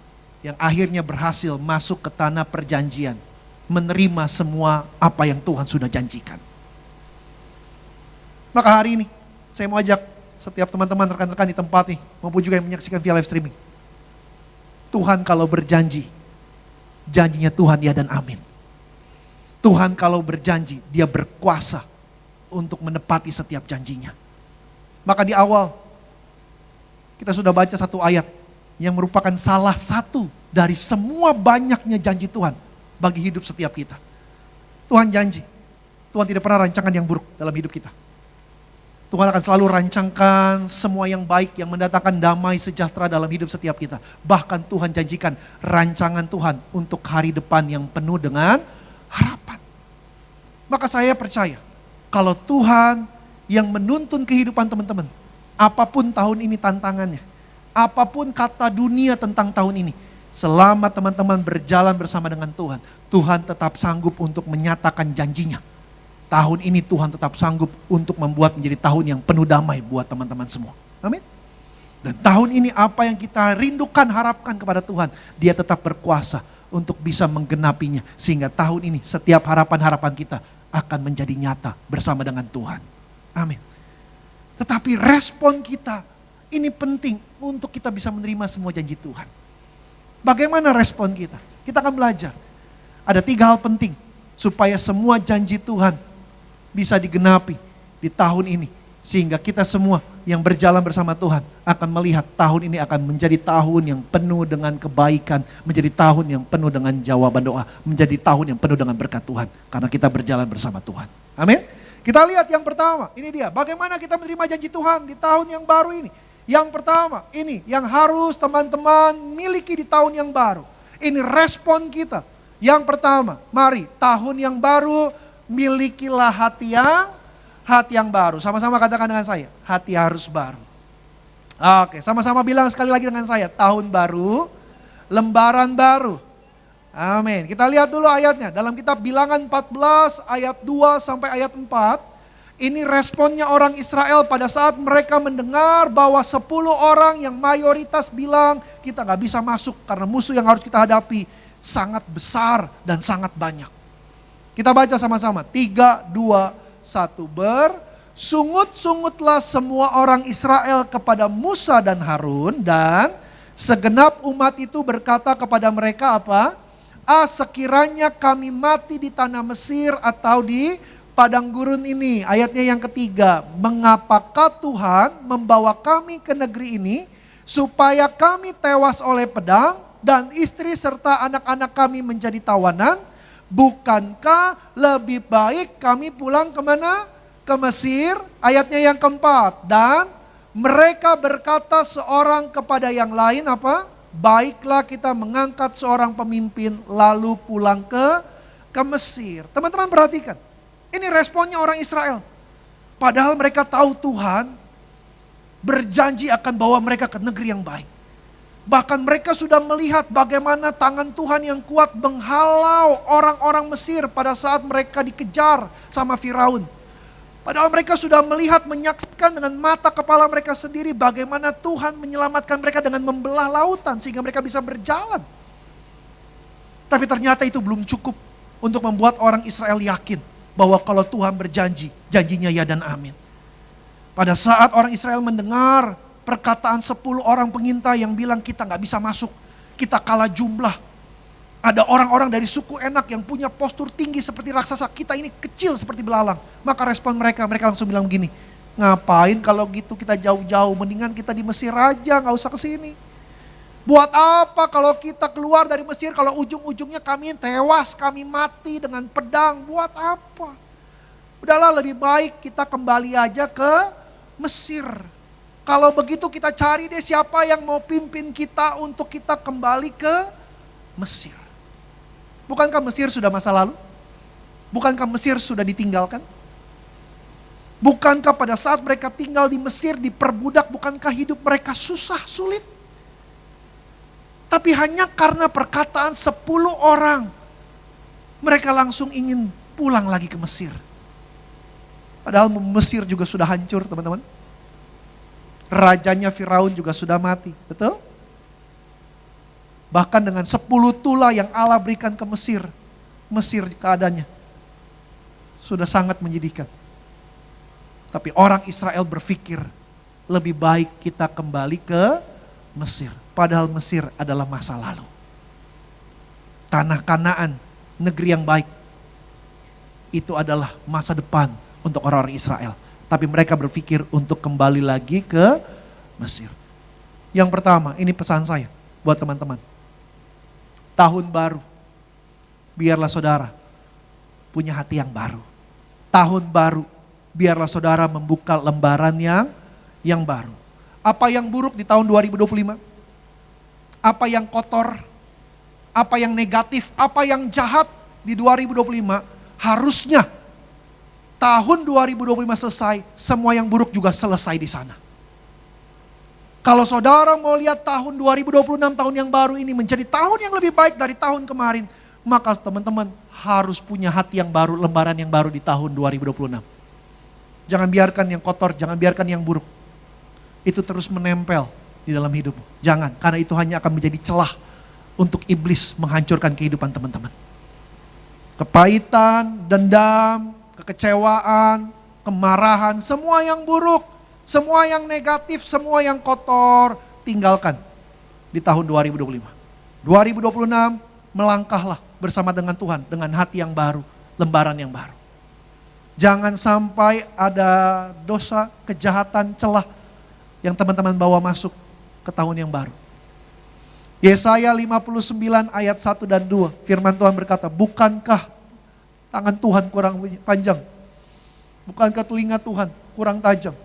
yang akhirnya berhasil masuk ke tanah perjanjian, menerima semua apa yang Tuhan sudah janjikan. Maka hari ini saya mau ajak setiap teman-teman, rekan-rekan di tempat nih, maupun juga yang menyaksikan via live streaming. Tuhan kalau berjanji, janjinya Tuhan ya dan amin. Tuhan kalau berjanji, dia berkuasa untuk menepati setiap janjinya. Maka di awal kita sudah baca satu ayat yang merupakan salah satu dari semua banyaknya janji Tuhan bagi hidup setiap kita. Tuhan janji, Tuhan tidak pernah rancangan yang buruk dalam hidup kita. Tuhan akan selalu rancangkan semua yang baik yang mendatangkan damai sejahtera dalam hidup setiap kita. Bahkan Tuhan janjikan rancangan Tuhan untuk hari depan yang penuh dengan harapan. Maka saya percaya kalau Tuhan yang menuntun kehidupan teman-teman, apapun tahun ini tantangannya, apapun kata dunia tentang tahun ini, selama teman-teman berjalan bersama dengan Tuhan, Tuhan tetap sanggup untuk menyatakan janjinya. Tahun ini Tuhan tetap sanggup untuk membuat menjadi tahun yang penuh damai buat teman-teman semua. Amin. Dan tahun ini apa yang kita rindukan, harapkan kepada Tuhan, dia tetap berkuasa untuk bisa menggenapinya. Sehingga tahun ini setiap harapan-harapan kita akan menjadi nyata bersama dengan Tuhan. Amin. Tetapi respon kita ini penting untuk kita bisa menerima semua janji Tuhan. Bagaimana respon kita? Kita akan belajar. Ada 3 hal penting supaya semua janji Tuhan bisa digenapi di tahun ini. Sehingga kita semua yang berjalan bersama Tuhan akan melihat tahun ini akan menjadi tahun yang penuh dengan kebaikan, menjadi tahun yang penuh dengan jawaban doa, menjadi tahun yang penuh dengan berkat Tuhan. Karena kita berjalan bersama Tuhan. Amin. Kita lihat yang pertama, ini dia. Bagaimana kita menerima janji Tuhan di tahun yang baru ini. Yang pertama, ini yang harus teman-teman miliki di tahun yang baru. Ini respon kita. Yang pertama, mari tahun yang baru milikilah hati yang baru. Sama-sama katakan dengan saya, hati harus baru. Oke, sama-sama bilang sekali lagi dengan saya, tahun baru, lembaran baru. Amin. Kita lihat dulu ayatnya. Dalam kitab Bilangan 14 ayat 2 sampai ayat 4. Ini responnya orang Israel pada saat mereka mendengar bahwa 10 orang yang mayoritas bilang kita gak bisa masuk karena musuh yang harus kita hadapi sangat besar dan sangat banyak. Kita baca sama-sama. 3, 2, 1. Bersungut-sungutlah semua orang Israel kepada Musa dan Harun, dan segenap umat itu berkata kepada mereka apa? Sekiranya kami mati di tanah Mesir atau di padang gurun ini, ayatnya yang ketiga, mengapakah Tuhan membawa kami ke negeri ini supaya kami tewas oleh pedang dan istri serta anak-anak kami menjadi tawanan? Bukankah lebih baik kami pulang kemana? Ke Mesir. Ayatnya yang keempat, dan mereka berkata seorang kepada yang lain apa? Baiklah kita mengangkat seorang pemimpin lalu pulang ke Mesir. Teman-teman perhatikan, ini responnya orang Israel. Padahal mereka tahu Tuhan berjanji akan bawa mereka ke negeri yang baik. Bahkan mereka sudah melihat bagaimana tangan Tuhan yang kuat menghalau orang-orang Mesir pada saat mereka dikejar sama Firaun. Padahal mereka sudah melihat, menyaksikan dengan mata kepala mereka sendiri bagaimana Tuhan menyelamatkan mereka dengan membelah lautan sehingga mereka bisa berjalan. Tapi ternyata itu belum cukup untuk membuat orang Israel yakin bahwa kalau Tuhan berjanji, janjinya ya dan amin. Pada saat orang Israel mendengar perkataan 10 orang pengintai yang bilang kita gak bisa masuk, kita kalah jumlah. Ada orang-orang dari suku Enak yang punya postur tinggi seperti raksasa, kita ini kecil seperti belalang. Maka respon mereka langsung bilang begini, ngapain kalau gitu kita jauh-jauh, mendingan kita di Mesir aja, gak usah kesini. Buat apa kalau kita keluar dari Mesir, kalau ujung-ujungnya kami tewas, kami mati dengan pedang, buat apa? Udahlah lebih baik kita kembali aja ke Mesir. Kalau begitu kita cari deh siapa yang mau pimpin kita untuk kita kembali ke Mesir. Bukankah Mesir sudah masa lalu? Bukankah Mesir sudah ditinggalkan? Bukankah pada saat mereka tinggal di Mesir diperbudak, bukankah hidup mereka susah, sulit? Tapi hanya karena perkataan 10 orang, mereka langsung ingin pulang lagi ke Mesir. Padahal Mesir juga sudah hancur, teman-teman. Rajanya Firaun juga sudah mati, betul? Bahkan dengan 10 tula yang Allah berikan ke Mesir, Mesir keadaannya sudah sangat menyedihkan. Tapi orang Israel berpikir, lebih baik kita kembali ke Mesir. Padahal Mesir adalah masa lalu. Tanah Kanaan, negeri yang baik, itu adalah masa depan untuk orang-orang Israel. Tapi mereka berpikir untuk kembali lagi ke Mesir. Yang pertama, ini pesan saya buat teman-teman. Tahun baru, biarlah saudara punya hati yang baru. Tahun baru, biarlah saudara membuka lembaran yang baru. Apa yang buruk di tahun 2025? Apa yang kotor? Apa yang negatif? Apa yang jahat di 2025? Harusnya tahun 2025 selesai, semua yang buruk juga selesai di sana. Kalau saudara mau lihat tahun 2026, tahun yang baru ini menjadi tahun yang lebih baik dari tahun kemarin, maka teman-teman harus punya hati yang baru, lembaran yang baru di tahun 2026. Jangan biarkan yang kotor, jangan biarkan yang buruk itu terus menempel di dalam hidupmu. Jangan, karena itu hanya akan menjadi celah untuk iblis menghancurkan kehidupan teman-teman. Kepahitan, dendam, kekecewaan, kemarahan, semua yang buruk, semua yang negatif, semua yang kotor, tinggalkan di tahun 2025. 2026, melangkahlah bersama dengan Tuhan, dengan hati yang baru, lembaran yang baru. Jangan sampai ada dosa, kejahatan, celah yang teman-teman bawa masuk ke tahun yang baru. Yesaya 59 ayat 1 dan 2, firman Tuhan berkata, bukankah tangan Tuhan kurang panjang? Bukankah telinga Tuhan kurang tajam?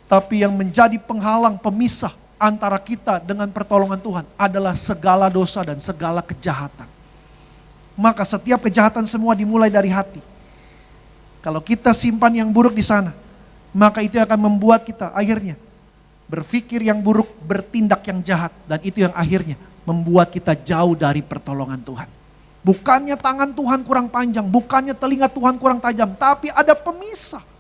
Tapi yang menjadi penghalang, pemisah antara kita dengan pertolongan Tuhan adalah segala dosa dan segala kejahatan. Maka setiap kejahatan semua dimulai dari hati. Kalau kita simpan yang buruk di sana, maka itu akan membuat kita akhirnya berpikir yang buruk, bertindak yang jahat. Dan itu yang akhirnya membuat kita jauh dari pertolongan Tuhan. Bukannya tangan Tuhan kurang panjang, bukannya telinga Tuhan kurang tajam, tapi ada pemisah.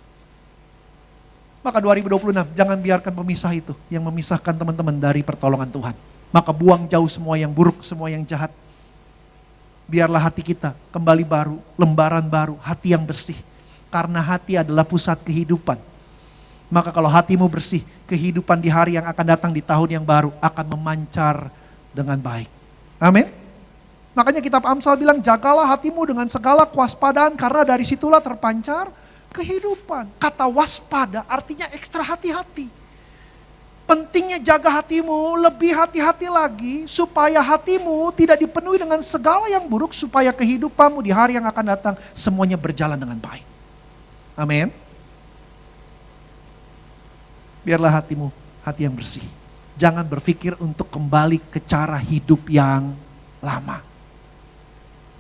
Maka 2026 jangan biarkan pemisah itu yang memisahkan teman-teman dari pertolongan Tuhan. Maka buang jauh semua yang buruk, semua yang jahat. Biarlah hati kita kembali baru, lembaran baru, hati yang bersih. Karena hati adalah pusat kehidupan. Maka kalau hatimu bersih, kehidupan di hari yang akan datang di tahun yang baru akan memancar dengan baik. Amin. Makanya kitab Amsal bilang, jagalah hatimu dengan segala kewaspadaan karena dari situlah terpancar kehidupan. Kata waspada artinya ekstra hati-hati. Pentingnya jaga hatimu, lebih hati-hati lagi supaya hatimu tidak dipenuhi dengan segala yang buruk, supaya kehidupanmu di hari yang akan datang semuanya berjalan dengan baik. Amin. Biarlah hatimu hati yang bersih. Jangan berpikir untuk kembali ke cara hidup yang lama.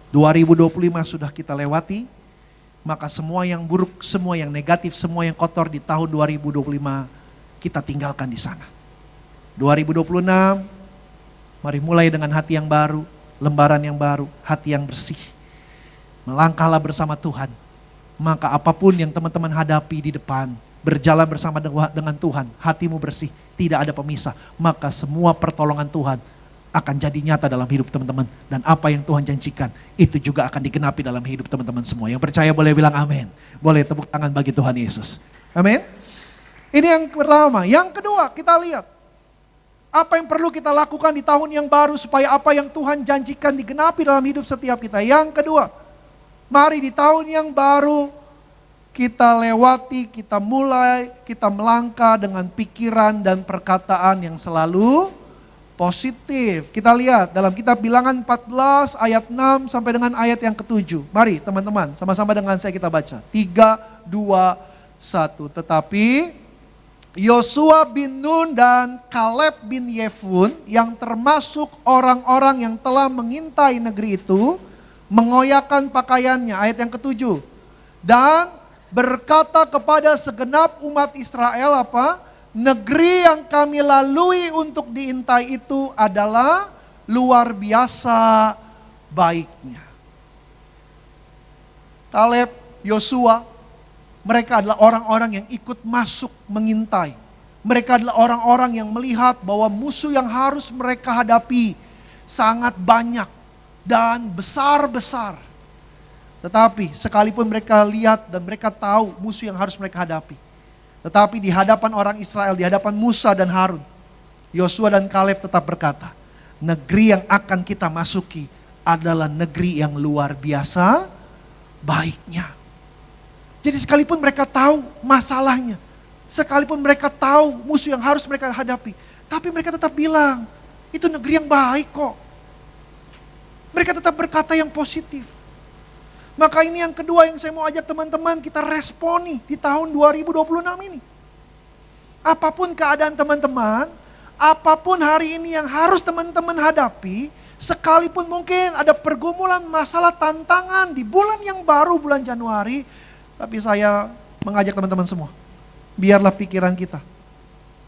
2025 sudah kita lewati, maka semua yang buruk, semua yang negatif, semua yang kotor di tahun 2025 kita tinggalkan di sana. 2026, mari mulai dengan hati yang baru, lembaran yang baru, hati yang bersih. Melangkahlah bersama Tuhan, maka apapun yang teman-teman hadapi di depan, berjalan bersama dengan Tuhan, hatimu bersih, tidak ada pemisah, maka semua pertolongan Tuhan akan jadi nyata dalam hidup teman-teman. Dan apa yang Tuhan janjikan, itu juga akan digenapi dalam hidup teman-teman semua. Yang percaya boleh bilang amin. Boleh tepuk tangan bagi Tuhan Yesus. Amin. Ini yang pertama. Yang kedua, kita lihat. Apa yang perlu kita lakukan di tahun yang baru supaya apa yang Tuhan janjikan digenapi dalam hidup setiap kita. Yang kedua, mari di tahun yang baru kita lewati, kita mulai, kita melangkah dengan pikiran dan perkataan yang selalu positif. Kita lihat dalam kitab Bilangan 14 ayat 6 sampai dengan ayat yang ke-7. Mari teman-teman, sama-sama dengan saya kita baca. 3, 2, 1. Tetapi Yosua bin Nun dan Kaleb bin Yefun yang termasuk orang-orang yang telah mengintai negeri itu, mengoyakkan pakaiannya. Ayat yang ke-7. Dan berkata kepada segenap umat Israel apa? Negeri yang kami lalui untuk diintai itu adalah luar biasa baiknya. Kaleb, Yosua, mereka adalah orang-orang yang ikut masuk mengintai. Mereka adalah orang-orang yang melihat bahwa musuh yang harus mereka hadapi sangat banyak dan besar-besar. Tetapi sekalipun mereka lihat dan mereka tahu musuh yang harus mereka hadapi, tetapi di hadapan orang Israel, di hadapan Musa dan Harun, Yosua dan Kaleb tetap berkata, negeri yang akan kita masuki adalah negeri yang luar biasa baiknya. Jadi sekalipun mereka tahu masalahnya, sekalipun mereka tahu musuh yang harus mereka hadapi, tapi mereka tetap bilang, itu negeri yang baik kok. Mereka tetap berkata yang positif. Maka ini yang kedua yang saya mau ajak teman-teman kita responi di tahun 2026 ini. Apapun keadaan teman-teman, apapun hari ini yang harus teman-teman hadapi, sekalipun mungkin ada pergumulan, masalah, tantangan di bulan yang baru, bulan Januari, tapi saya mengajak teman-teman semua, biarlah pikiran kita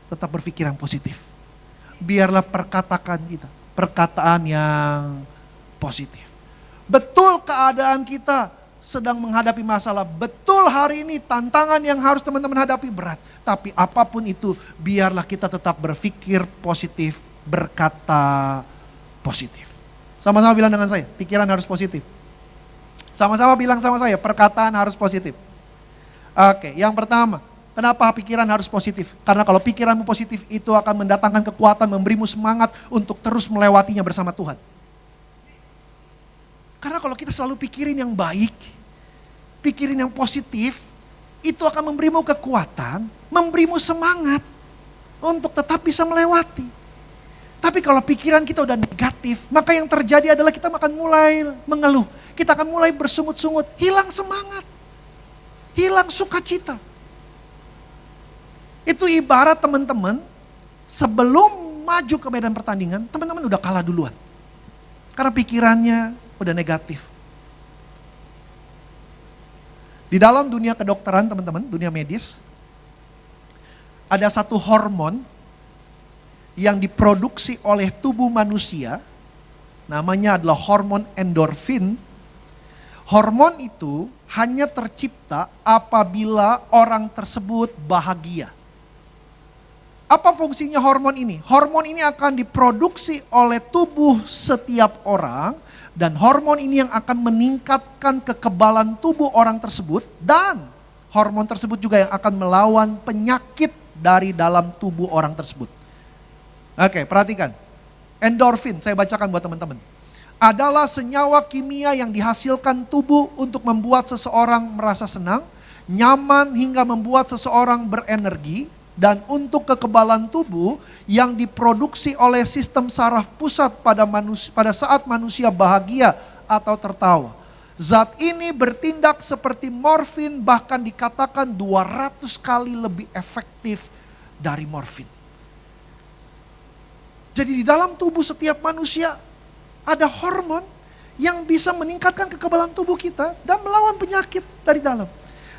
tetap berpikir yang positif. Biarlah perkataan yang positif. Betul keadaan kita sedang menghadapi masalah. Betul hari ini tantangan yang harus teman-teman hadapi berat. Tapi apapun itu, biarlah kita tetap berpikir positif, berkata positif. Sama-sama bilang dengan saya, pikiran harus positif. Sama-sama bilang sama saya, perkataan harus positif. Oke, yang pertama, kenapa pikiran harus positif? Karena kalau pikiranmu positif, itu akan mendatangkan kekuatan, memberimu semangat untuk terus melewatinya bersama Tuhan. Karena kalau kita selalu pikirin yang baik, pikirin yang positif, itu akan memberimu kekuatan, memberimu semangat untuk tetap bisa melewati. Tapi kalau pikiran kita udah negatif, maka yang terjadi adalah kita akan mulai mengeluh. Kita akan mulai bersungut-sungut, hilang semangat, hilang sukacita. Itu ibarat teman-teman, sebelum maju ke medan pertandingan, teman-teman udah kalah duluan. Karena pikirannya udah negatif. Di dalam dunia kedokteran teman-teman, dunia medis, ada satu hormon yang diproduksi oleh tubuh manusia, namanya adalah hormon endorfin. Hormon itu hanya tercipta apabila orang tersebut bahagia. Apa fungsinya hormon ini? Hormon ini akan diproduksi oleh tubuh setiap orang, dan hormon ini yang akan meningkatkan kekebalan tubuh orang tersebut, dan hormon tersebut juga yang akan melawan penyakit dari dalam tubuh orang tersebut. Oke, perhatikan. Endorfin, saya bacakan buat teman-teman. adalah senyawa kimia yang dihasilkan tubuh untuk membuat seseorang merasa senang, nyaman hingga membuat seseorang berenergi, dan untuk kekebalan tubuh yang diproduksi oleh sistem saraf pusat pada saat manusia bahagia atau tertawa. Zat ini bertindak seperti morfin, bahkan dikatakan 200 kali lebih efektif dari morfin. Jadi di dalam tubuh setiap manusia ada hormon yang bisa meningkatkan kekebalan tubuh kita dan melawan penyakit dari dalam.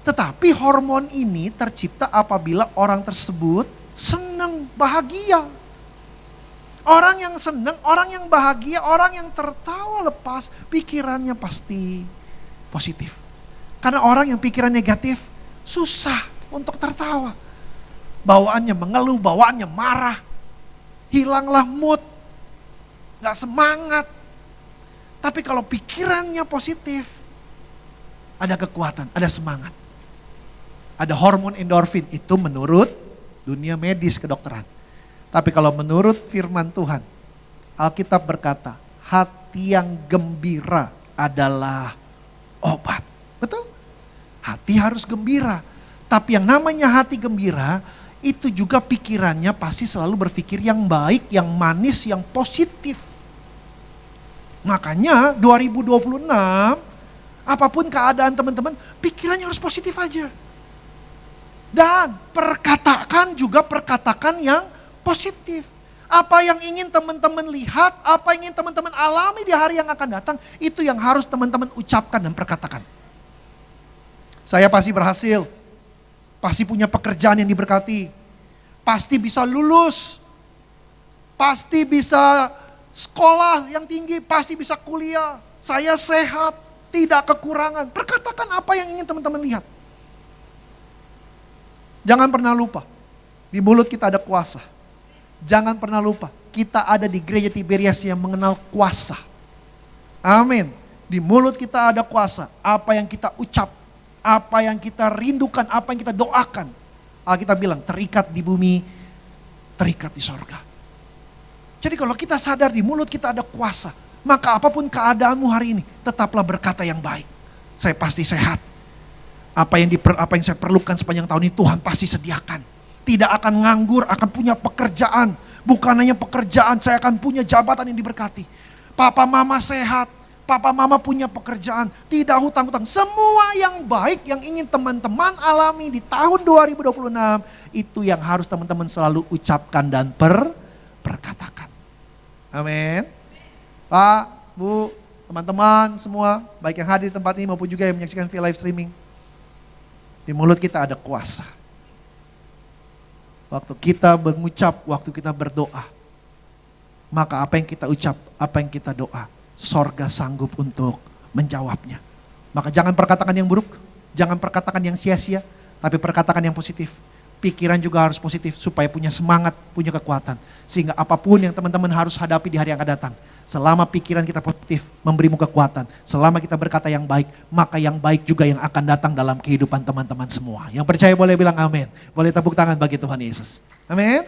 Tetapi hormon ini tercipta apabila orang tersebut senang, bahagia. Orang yang senang, orang yang bahagia, orang yang tertawa lepas, pikirannya pasti positif. Karena orang yang pikiran negatif susah untuk tertawa. Bawaannya mengeluh, bawaannya marah. Hilanglah mood, gak semangat. Tapi kalau pikirannya positif, ada kekuatan, ada semangat. Ada hormon endorfin, itu menurut dunia medis kedokteran. Tapi kalau menurut firman Tuhan, Alkitab berkata, hati yang gembira adalah obat. Betul? Hati harus gembira. Tapi yang namanya hati gembira, itu juga pikirannya pasti selalu berpikir yang baik, yang manis, yang positif. Makanya 2026, apapun keadaan teman-teman, pikirannya harus positif aja. Dan perkatakan juga perkatakan yang positif. Apa yang ingin teman-teman lihat, apa yang ingin teman-teman alami di hari yang akan datang, itu yang harus teman-teman ucapkan dan perkatakan. Saya pasti berhasil, pasti punya pekerjaan yang diberkati, pasti bisa lulus, pasti bisa sekolah yang tinggi, pasti bisa kuliah, saya sehat, tidak kekurangan. Perkatakan apa yang ingin teman-teman lihat. Jangan pernah lupa, di mulut kita ada kuasa. Jangan pernah lupa, kita ada di gereja Tiberias yang mengenal kuasa. Amin. Di mulut kita ada kuasa. Apa yang kita ucap, apa yang kita rindukan, apa yang kita doakan. Alkitab bilang, terikat di bumi, terikat di sorga. Jadi kalau kita sadar di mulut kita ada kuasa, maka apapun keadaanmu hari ini, tetaplah berkata yang baik. Saya pasti sehat. Apa yang saya perlukan sepanjang tahun ini Tuhan pasti sediakan. Tidak akan nganggur, akan punya pekerjaan. Bukan hanya pekerjaan, saya akan punya jabatan yang diberkati. Papa mama sehat, papa mama punya pekerjaan. Tidak hutang-hutang. Semua yang baik yang ingin teman-teman alami di tahun 2026, itu yang harus teman-teman selalu ucapkan dan perkatakan. Amin. Pak, Bu, teman-teman semua, baik yang hadir di tempat ini maupun juga yang menyaksikan via live streaming. Di mulut kita ada kuasa. Waktu kita mengucap, waktu kita berdoa, maka apa yang kita ucap, apa yang kita doa, sorga sanggup untuk menjawabnya. Maka jangan perkatakan yang buruk, jangan perkatakan yang sia-sia, tapi perkatakan yang positif. Pikiran juga harus positif supaya punya semangat, punya kekuatan. Sehingga apapun yang teman-teman harus hadapi di hari yang akan datang, selama pikiran kita positif, memberimu kekuatan. Selama kita berkata yang baik, maka yang baik juga yang akan datang dalam kehidupan teman-teman semua. Yang percaya boleh bilang amin. Boleh tepuk tangan bagi Tuhan Yesus. Amin.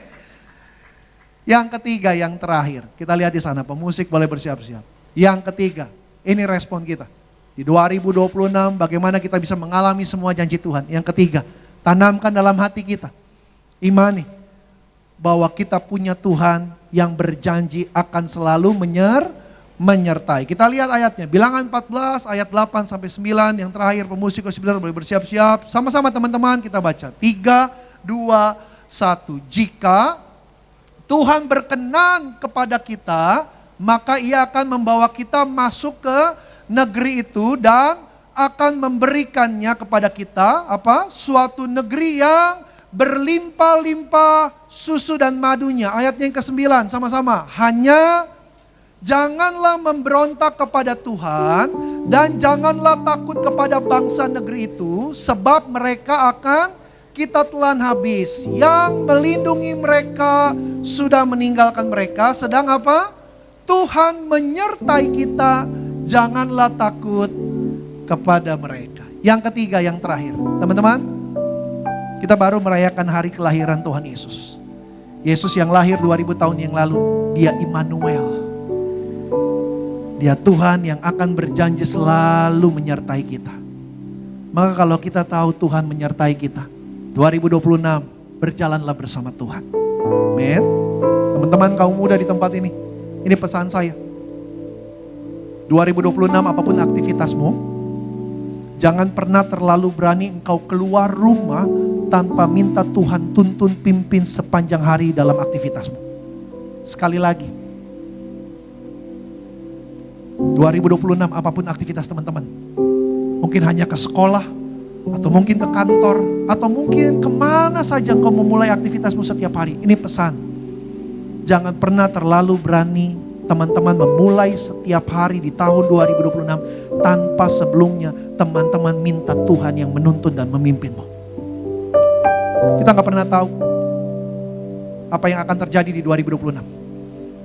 Yang ketiga, yang terakhir. Kita lihat di sana, pemusik boleh bersiap-siap. Yang ketiga, ini respon kita. Di 2026, bagaimana kita bisa mengalami semua janji Tuhan. Yang ketiga, tanamkan dalam hati kita, imani bahwa kita punya Tuhan yang berjanji akan selalu menyertai. Kita lihat ayatnya, Bilangan 14 ayat 8 sampai 9, yang terakhir pemusik saudara boleh bersiap-siap. Sama-sama teman-teman kita baca. 3, 2, 1. Jika Tuhan berkenan kepada kita, maka Ia akan membawa kita masuk ke negeri itu dan akan memberikannya kepada kita suatu negeri yang berlimpah-limpah susu dan madunya. Ayatnya yang ke-9 sama-sama. Hanya janganlah memberontak kepada Tuhan dan janganlah takut kepada bangsa negeri itu, sebab mereka akan kita telan habis. Yang melindungi mereka sudah meninggalkan mereka. Sedang Tuhan menyertai kita, janganlah takut kepada mereka. Yang ketiga, yang terakhir. Teman-teman, kita baru merayakan hari kelahiran Tuhan Yesus. Yesus yang lahir 2000 tahun yang lalu, Dia Immanuel. Dia Tuhan yang akan berjanji selalu menyertai kita. Maka kalau kita tahu Tuhan menyertai kita, 2026 berjalanlah bersama Tuhan. Amin. Teman-teman kaum muda di tempat ini pesan saya. 2026 apapun aktivitasmu, jangan pernah terlalu berani engkau keluar rumah tanpa minta Tuhan tuntun pimpin sepanjang hari dalam aktivitasmu. Sekali lagi, 2026 apapun aktivitas teman-teman, mungkin hanya ke sekolah, atau mungkin ke kantor, atau mungkin kemana saja engkau memulai aktivitasmu setiap hari. Ini pesan, jangan pernah terlalu berani teman-teman memulai setiap hari di tahun 2026 tanpa sebelumnya teman-teman minta Tuhan yang menuntun dan memimpinmu. Kita gak pernah tahu apa yang akan terjadi di 2026.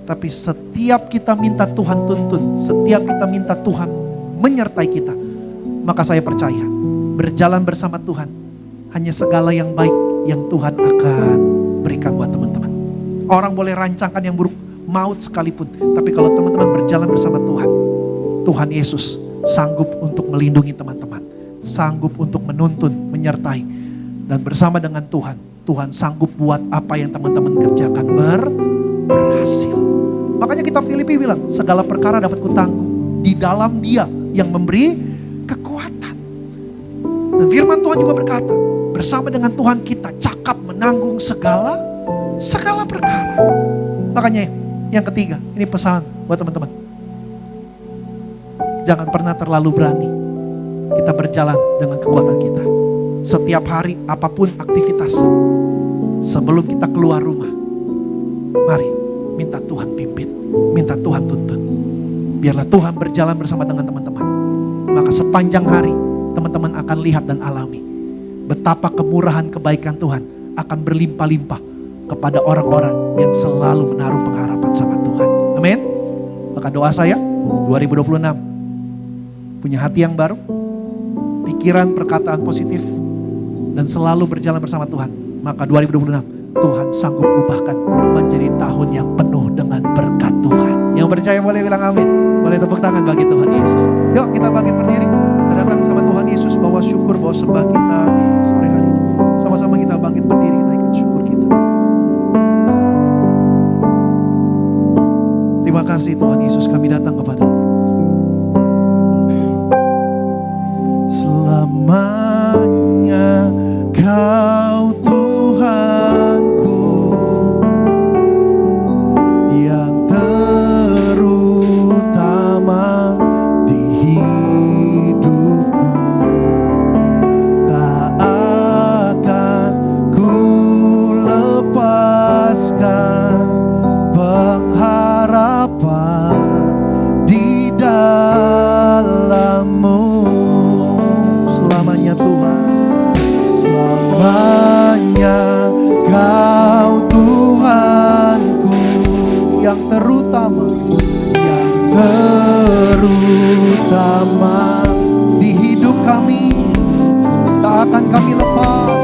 Tapi setiap kita minta Tuhan tuntun, setiap kita minta Tuhan menyertai kita, maka saya percaya berjalan bersama Tuhan hanya segala yang baik yang Tuhan akan berikan buat teman-teman. Orang boleh rancangkan yang buruk, maut sekalipun, tapi kalau teman-teman berjalan bersama Tuhan, Tuhan Yesus sanggup untuk melindungi teman-teman, sanggup untuk menuntun, menyertai, dan bersama dengan Tuhan, Tuhan sanggup buat apa yang teman-teman kerjakan berhasil. Makanya kita Filipi bilang, segala perkara dapat kutangguh di dalam Dia yang memberi kekuatan. Dan firman Tuhan juga berkata, bersama dengan Tuhan kita cakap menanggung segala perkara. Makanya yang ketiga, ini pesan buat teman-teman. Jangan pernah terlalu berani kita berjalan dengan kekuatan kita. Setiap hari apapun aktivitas, sebelum kita keluar rumah, mari minta Tuhan pimpin, minta Tuhan tuntun. Biarlah Tuhan berjalan bersama dengan teman-teman. Maka sepanjang hari teman-teman akan lihat dan alami betapa kemurahan kebaikan Tuhan akan berlimpah-limpah kepada orang-orang yang selalu menaruh pengharapan sama Tuhan. Amin. Maka doa saya 2026 punya hati yang baru, pikiran, perkataan positif, dan selalu berjalan bersama Tuhan. Maka 2026 Tuhan sanggup ubahkan menjadi tahun yang penuh dengan berkat Tuhan. Yang percaya boleh bilang amin. Boleh tepuk tangan bagi Tuhan Yesus. Yuk kita bangkit berdiri, kita datang sama Tuhan Yesus, bawa syukur, bawa sembah kita di sore hari ini. Sama-sama kita bangkit berdiri, naikkan syukur kita. Terima kasih Tuhan Yesus, kami datang kepada-Mu. Selamanya Kau Tuhanku yang terutama di hidupku. Tak akan ku lepaskan pengharapan di dalam-Mu. Selamanya Tuhan, selamanya Kau Tuhanku yang terutama di hidup kami. Tak akan kami lepas,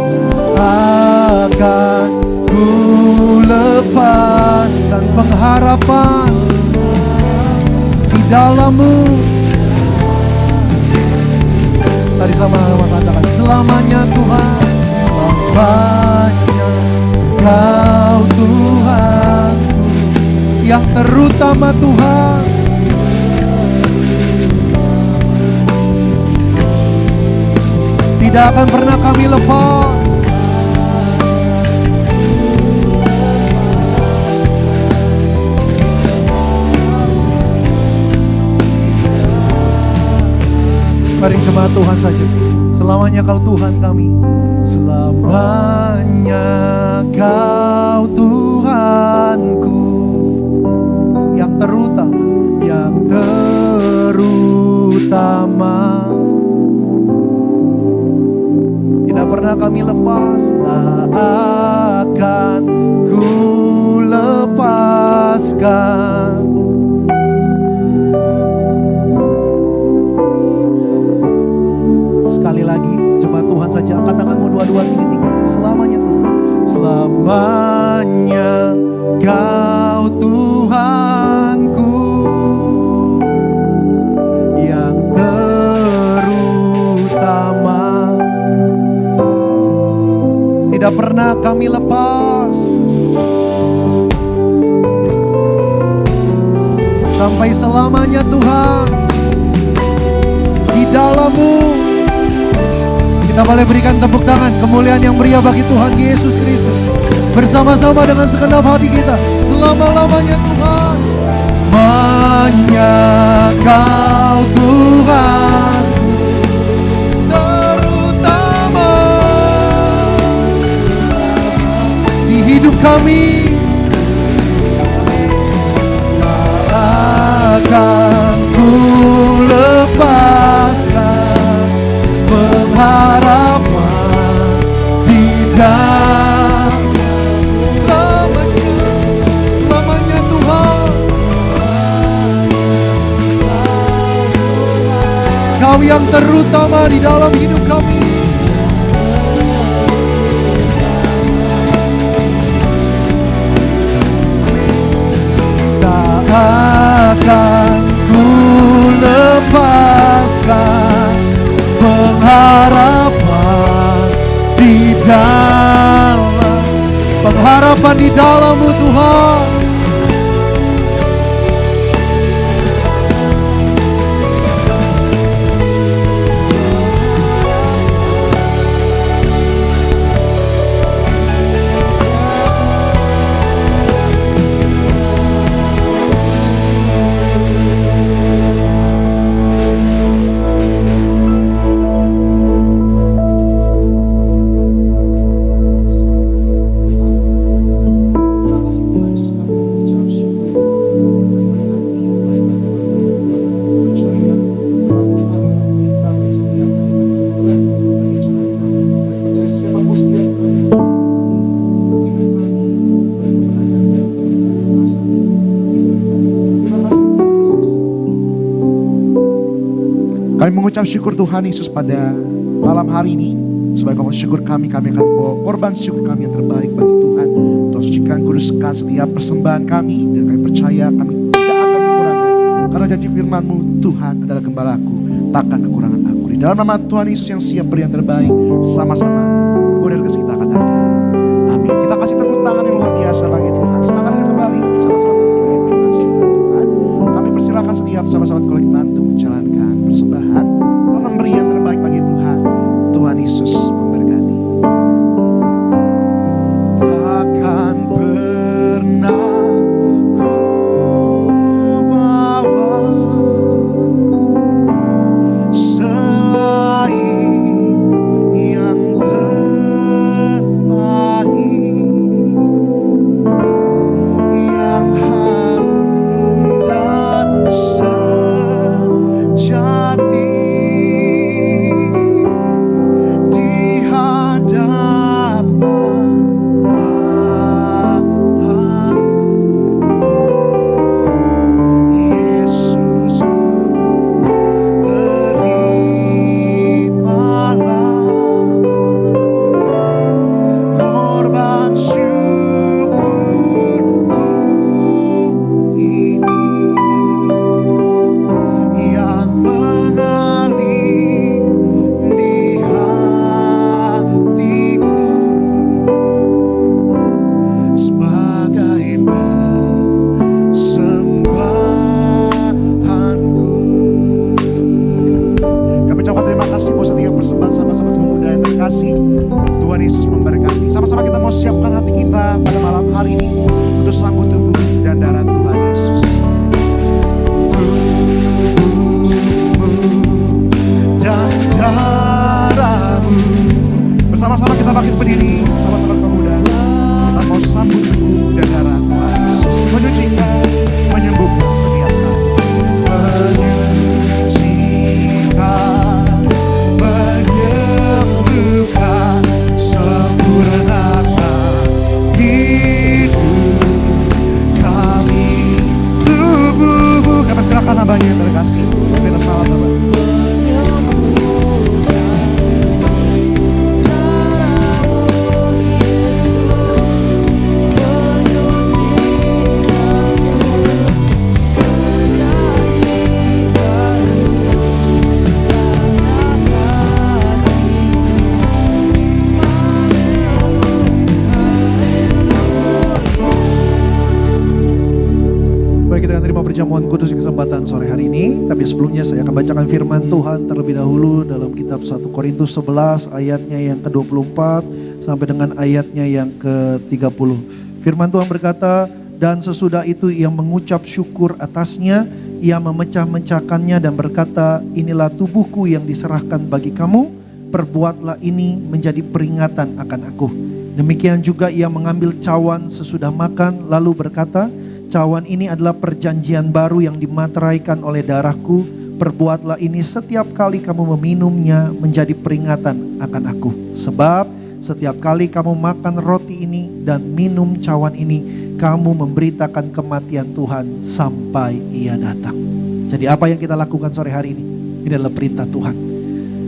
akan ku lepaskan pengharapan di dalam-Mu. Tadi sama-sama katakan, selamanya Tuhan, selamanya Kau Tuhanku yang terutama Tuhan. Tidak akan pernah kami lepas. Mari jemaat Tuhan saja. Selamanya Kau Tuhan kami. Selamanya Kau Tuhanku yang terutama, yang terutama. Tidak pernah kami lepas, tak akan ku lepaskan. Sekali lagi, jemaat Tuhan saja, angkat tanganmu dua-dua tinggi-tinggi. Selamanya Tuhan, selamanya Kau Tuhanku kami lepas. Sampai selamanya Tuhan, di dalam-Mu. Kita boleh berikan tepuk tangan, kemuliaan yang meriah bagi Tuhan Yesus Kristus. Bersama-sama dengan segenap hati kita, selama-lamanya Tuhan. Hanya Kau Tuhan terutama di hidup kami. Akan ku lepaskan pengharapan di dalam selamanya Tuhan. Kau yang terutama di dalam hidup kami. Akan ku lepaskan pengharapan di dalam-Mu Tuhan. Kami mengucap syukur Tuhan Yesus pada malam hari ini. Sebagai korban syukur kami akan bawa korban syukur kami yang terbaik bagi Tuhan. Tuhan sucikan, kuduskan setiap persembahan kami. Dan kami percaya kami tidak akan kekurangan. Karena janji firman-Mu, Tuhan adalah gembalaku, takkan kekurangan aku. Di dalam nama Tuhan Yesus yang siap beri yang terbaik, sama-sama boleh kita katakan amin. Kita kasih tepuk tangan yang luar biasa bagi Tuhan. Silakan kita kembali sama-sama terima kasih Tuhan. Kami persilakan setiap sahabat-sahabat kolektif untuk menjalankan persembahan dan memberi yang terbaik bagi Tuhan. Tuhan Yesus memberkati. Takkan pernah ku bawa selain yang terbaik, yang harum dan sejati. Di hadapan matamu, Yesusku, terimalah korban syukurku ini yang mengalir di hatiku sebagai persembahanku. Kami ucapkan terima kasih buat setiap persembahan sahabat-sahabat pemuda yang terkasih. Tuhan Yesus memberkati. Sama-sama kita mau siapkan hati kita pada malam hari ini untuk sambut tubuh dan darah Tuhan Yesus. Tubuhmu dan darahmu. Bersama-sama kita bangkit berdiri, sama-sama pemuda. Kita mau sambut tubuh dan darah Tuhan Yesus. Menyucikan, menyembuhkan setiap hal. Menyucikan, menyembuhkan, sempurnakan hidup kami. Tubuhmu, kami silakan abangnya yang terkasih. Kita salam abang. kita akan terima perjamuan kudus di kesempatan sore hari ini. Tapi sebelumnya saya akan bacakan firman Tuhan terlebih dahulu dalam kitab 1 Korintus 11 ayatnya yang ke-24 sampai dengan ayatnya yang ke-30. Firman Tuhan berkata, dan sesudah itu ia mengucap syukur atasnya, ia memecah-mecahkannya dan berkata, inilah tubuhku yang diserahkan bagi kamu, perbuatlah ini menjadi peringatan akan aku. Demikian juga ia mengambil cawan sesudah makan, lalu berkata, cawan ini adalah perjanjian baru yang dimateraikan oleh darahku. Perbuatlah ini setiap kali kamu meminumnya menjadi peringatan akan aku. Sebab setiap kali kamu makan roti ini dan minum cawan ini, kamu memberitakan kematian Tuhan sampai ia datang. Jadi apa yang kita lakukan sore hari ini? Ini adalah perintah Tuhan.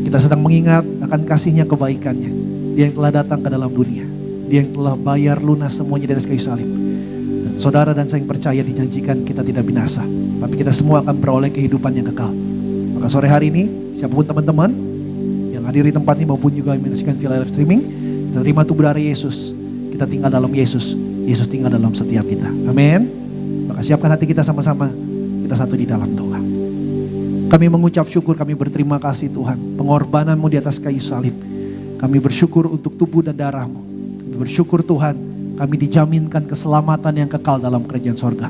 Kita sedang mengingat akan kasih-Nya, kebaikan-Nya. Dia yang telah datang ke dalam dunia. Dia yang telah bayar lunas semuanya di atas kayu salib. Saudara dan saya yang percaya dijanjikan kita tidak binasa, tapi kita semua akan beroleh kehidupan yang kekal. Maka sore hari ini, siapapun teman-teman yang hadir di tempat ini maupun juga yang menyaksikan via live streaming, kita terima tubuh darah Yesus. Kita tinggal dalam Yesus. Yesus tinggal dalam setiap kita. Amin. Maka siapkan hati kita sama-sama. Kita satu di dalam doa. Kami mengucap syukur, kami berterima kasih Tuhan. Pengorbanan-Mu di atas kayu salib. Kami bersyukur untuk tubuh dan darah-Mu. Kami bersyukur Tuhan, kami dijaminkan keselamatan yang kekal dalam kerajaan sorga.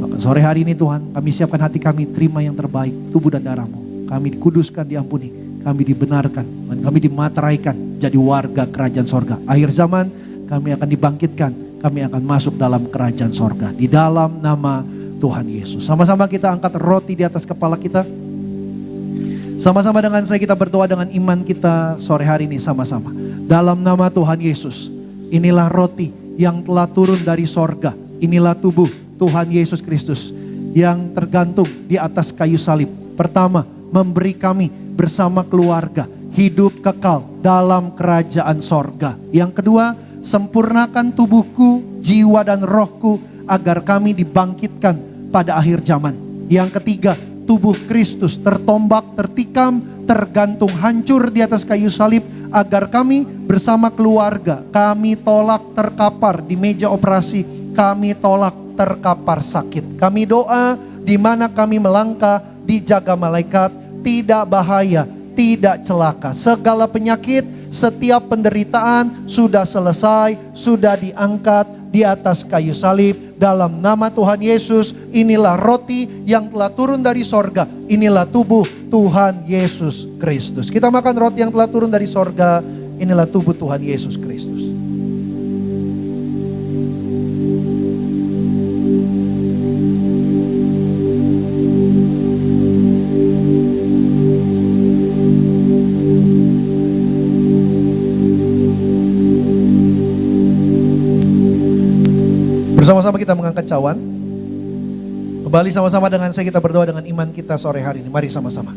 Maka sore hari ini Tuhan, kami siapkan hati kami, terima yang terbaik, tubuh dan darah-Mu. Kami dikuduskan, diampuni, kami dibenarkan, dan kami dimateraikan jadi warga kerajaan sorga. Akhir zaman kami akan dibangkitkan, kami akan masuk dalam kerajaan sorga. Di dalam nama Tuhan Yesus. Sama-sama kita angkat roti di atas kepala kita. Sama-sama dengan saya kita berdoa dengan iman kita sore hari ini sama-sama. Dalam nama Tuhan Yesus, inilah roti yang telah turun dari sorga. Inilah tubuh Tuhan Yesus Kristus yang tergantung di atas kayu salib. Pertama, memberi kami bersama keluarga hidup kekal dalam kerajaan sorga. Yang kedua, sempurnakan tubuhku, jiwa dan rohku agar kami dibangkitkan pada akhir zaman. Yang ketiga, tubuh Kristus tertombak, tertikam, tergantung, hancur di atas kayu salib agar kami bersama keluarga, kami tolak terkapar di meja operasi, kami tolak terkapar sakit. Kami doa di mana kami melangkah dijaga malaikat, tidak bahaya, tidak celaka. Segala penyakit, setiap penderitaan sudah selesai, sudah diangkat di atas kayu salib. Dalam nama Tuhan Yesus, inilah roti yang telah turun dari sorga. Inilah tubuh Tuhan Yesus Kristus. Kita makan roti yang telah turun dari sorga. Inilah tubuh Tuhan Yesus Kristus. Bersama-sama kita mengangkat cawan. Kembali sama-sama dengan saya kita berdoa dengan iman kita sore hari ini. Mari sama-sama.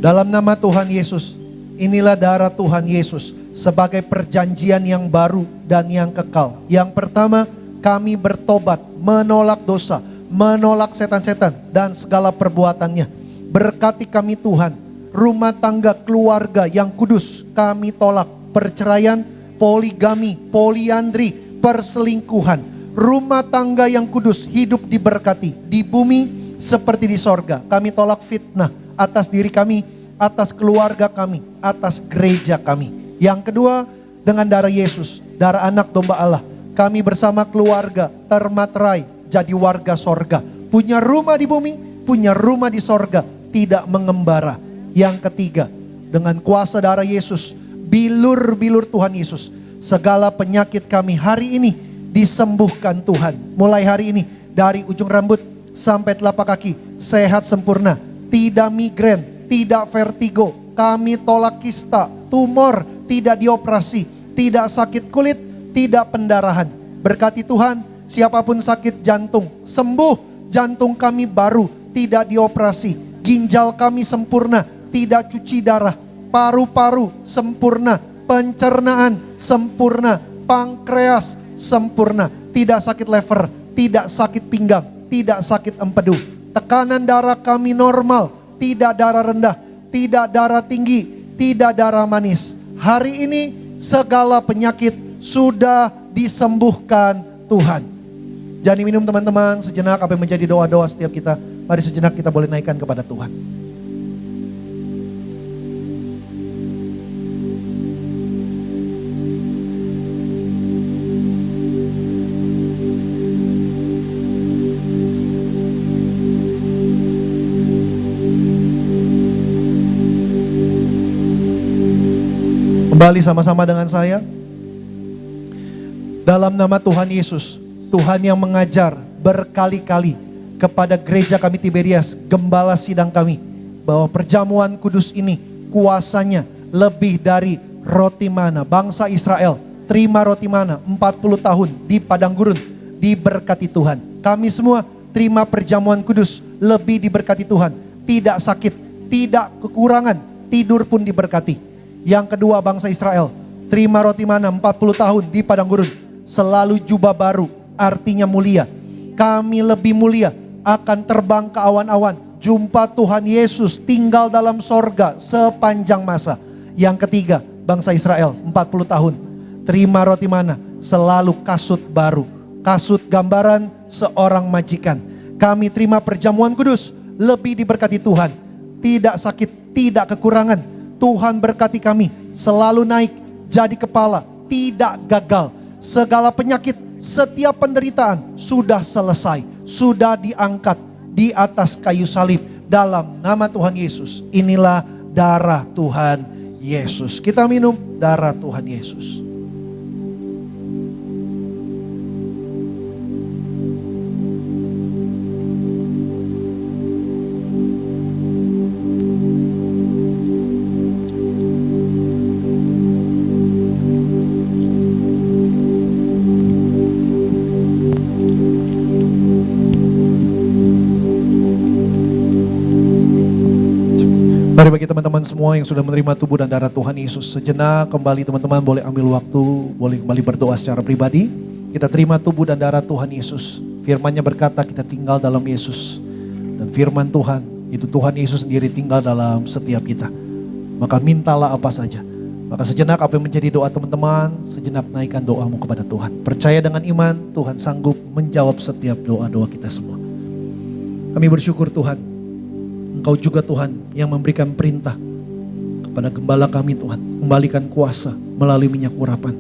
Dalam nama Tuhan Yesus, inilah darah Tuhan Yesus sebagai perjanjian yang baru dan yang kekal. Yang pertama, kami bertobat, menolak dosa, menolak setan-setan dan segala perbuatannya. Berkati kami Tuhan, rumah tangga keluarga yang kudus kami tolak. Perceraian, poligami, poliandri, perselingkuhan. Rumah tangga yang kudus hidup diberkati di bumi seperti di sorga. Kami tolak fitnah atas diri kami, atas keluarga kami, atas gereja kami. Yang kedua, dengan darah Yesus, darah anak domba Allah, kami bersama keluarga termaterai jadi warga sorga. Punya rumah di bumi, punya rumah di sorga, tidak mengembara. Yang ketiga, dengan kuasa darah Yesus, bilur-bilur Tuhan Yesus, segala penyakit kami hari ini disembuhkan Tuhan. Mulai hari ini dari ujung rambut sampai telapak kaki sehat sempurna. Tidak migrain, tidak vertigo. Kami tolak kista, tumor, tidak dioperasi, tidak sakit kulit, tidak pendarahan. Berkati Tuhan, siapapun sakit jantung sembuh. Jantung kami baru, tidak dioperasi. Ginjal kami sempurna, tidak cuci darah. Paru-paru sempurna, pencernaan sempurna, pankreas sempurna, tidak sakit lever, tidak sakit pinggang, tidak sakit empedu. Tekanan darah kami normal, tidak darah rendah, tidak darah tinggi, tidak darah manis. Hari ini segala penyakit sudah disembuhkan Tuhan. Jangan diminum teman-teman, sejenak apa yang menjadi doa-doa setiap kita. Mari sejenak kita boleh naikkan kepada Tuhan. Kembali sama-sama dengan saya. Dalam nama Tuhan Yesus, Tuhan yang mengajar berkali-kali kepada gereja kami Tiberias, gembala sidang kami, bahwa perjamuan kudus ini kuasanya lebih dari roti mana. Bangsa Israel terima roti mana 40 tahun di padang gurun, diberkati Tuhan. Kami semua terima perjamuan kudus, lebih diberkati Tuhan. Tidak sakit, tidak kekurangan, tidur pun diberkati. Yang kedua, bangsa Israel terima roti mana 40 tahun di padang gurun, selalu jubah baru, artinya mulia. Kami lebih mulia, akan terbang ke awan-awan, jumpa Tuhan Yesus tinggal dalam sorga sepanjang masa. Yang ketiga, bangsa Israel 40 tahun terima roti mana, selalu kasut baru. Kasut gambaran seorang majikan. Kami terima perjamuan kudus, lebih diberkati Tuhan. Tidak sakit, tidak kekurangan. Tuhan berkati kami, selalu naik, jadi kepala, tidak gagal. Segala penyakit, setiap penderitaan sudah selesai, sudah diangkat di atas kayu salib. Dalam nama Tuhan Yesus, inilah darah Tuhan Yesus. Kita minum darah Tuhan Yesus. Mari bagi teman-teman semua yang sudah menerima tubuh dan darah Tuhan Yesus, sejenak kembali teman-teman boleh ambil waktu, boleh kembali berdoa secara pribadi. Kita terima tubuh dan darah Tuhan Yesus. Firman-Nya berkata kita tinggal dalam Yesus. Dan firman Tuhan, itu Tuhan Yesus sendiri tinggal dalam setiap kita. Maka mintalah apa saja. Maka sejenak apa yang menjadi doa teman-teman, sejenak naikkan doamu kepada Tuhan. Percaya dengan iman, Tuhan sanggup menjawab setiap doa-doa kita semua. Kami bersyukur Tuhan, Engkau juga Tuhan yang memberikan perintah kepada gembala kami Tuhan, kembalikan kuasa melalui minyak urapan.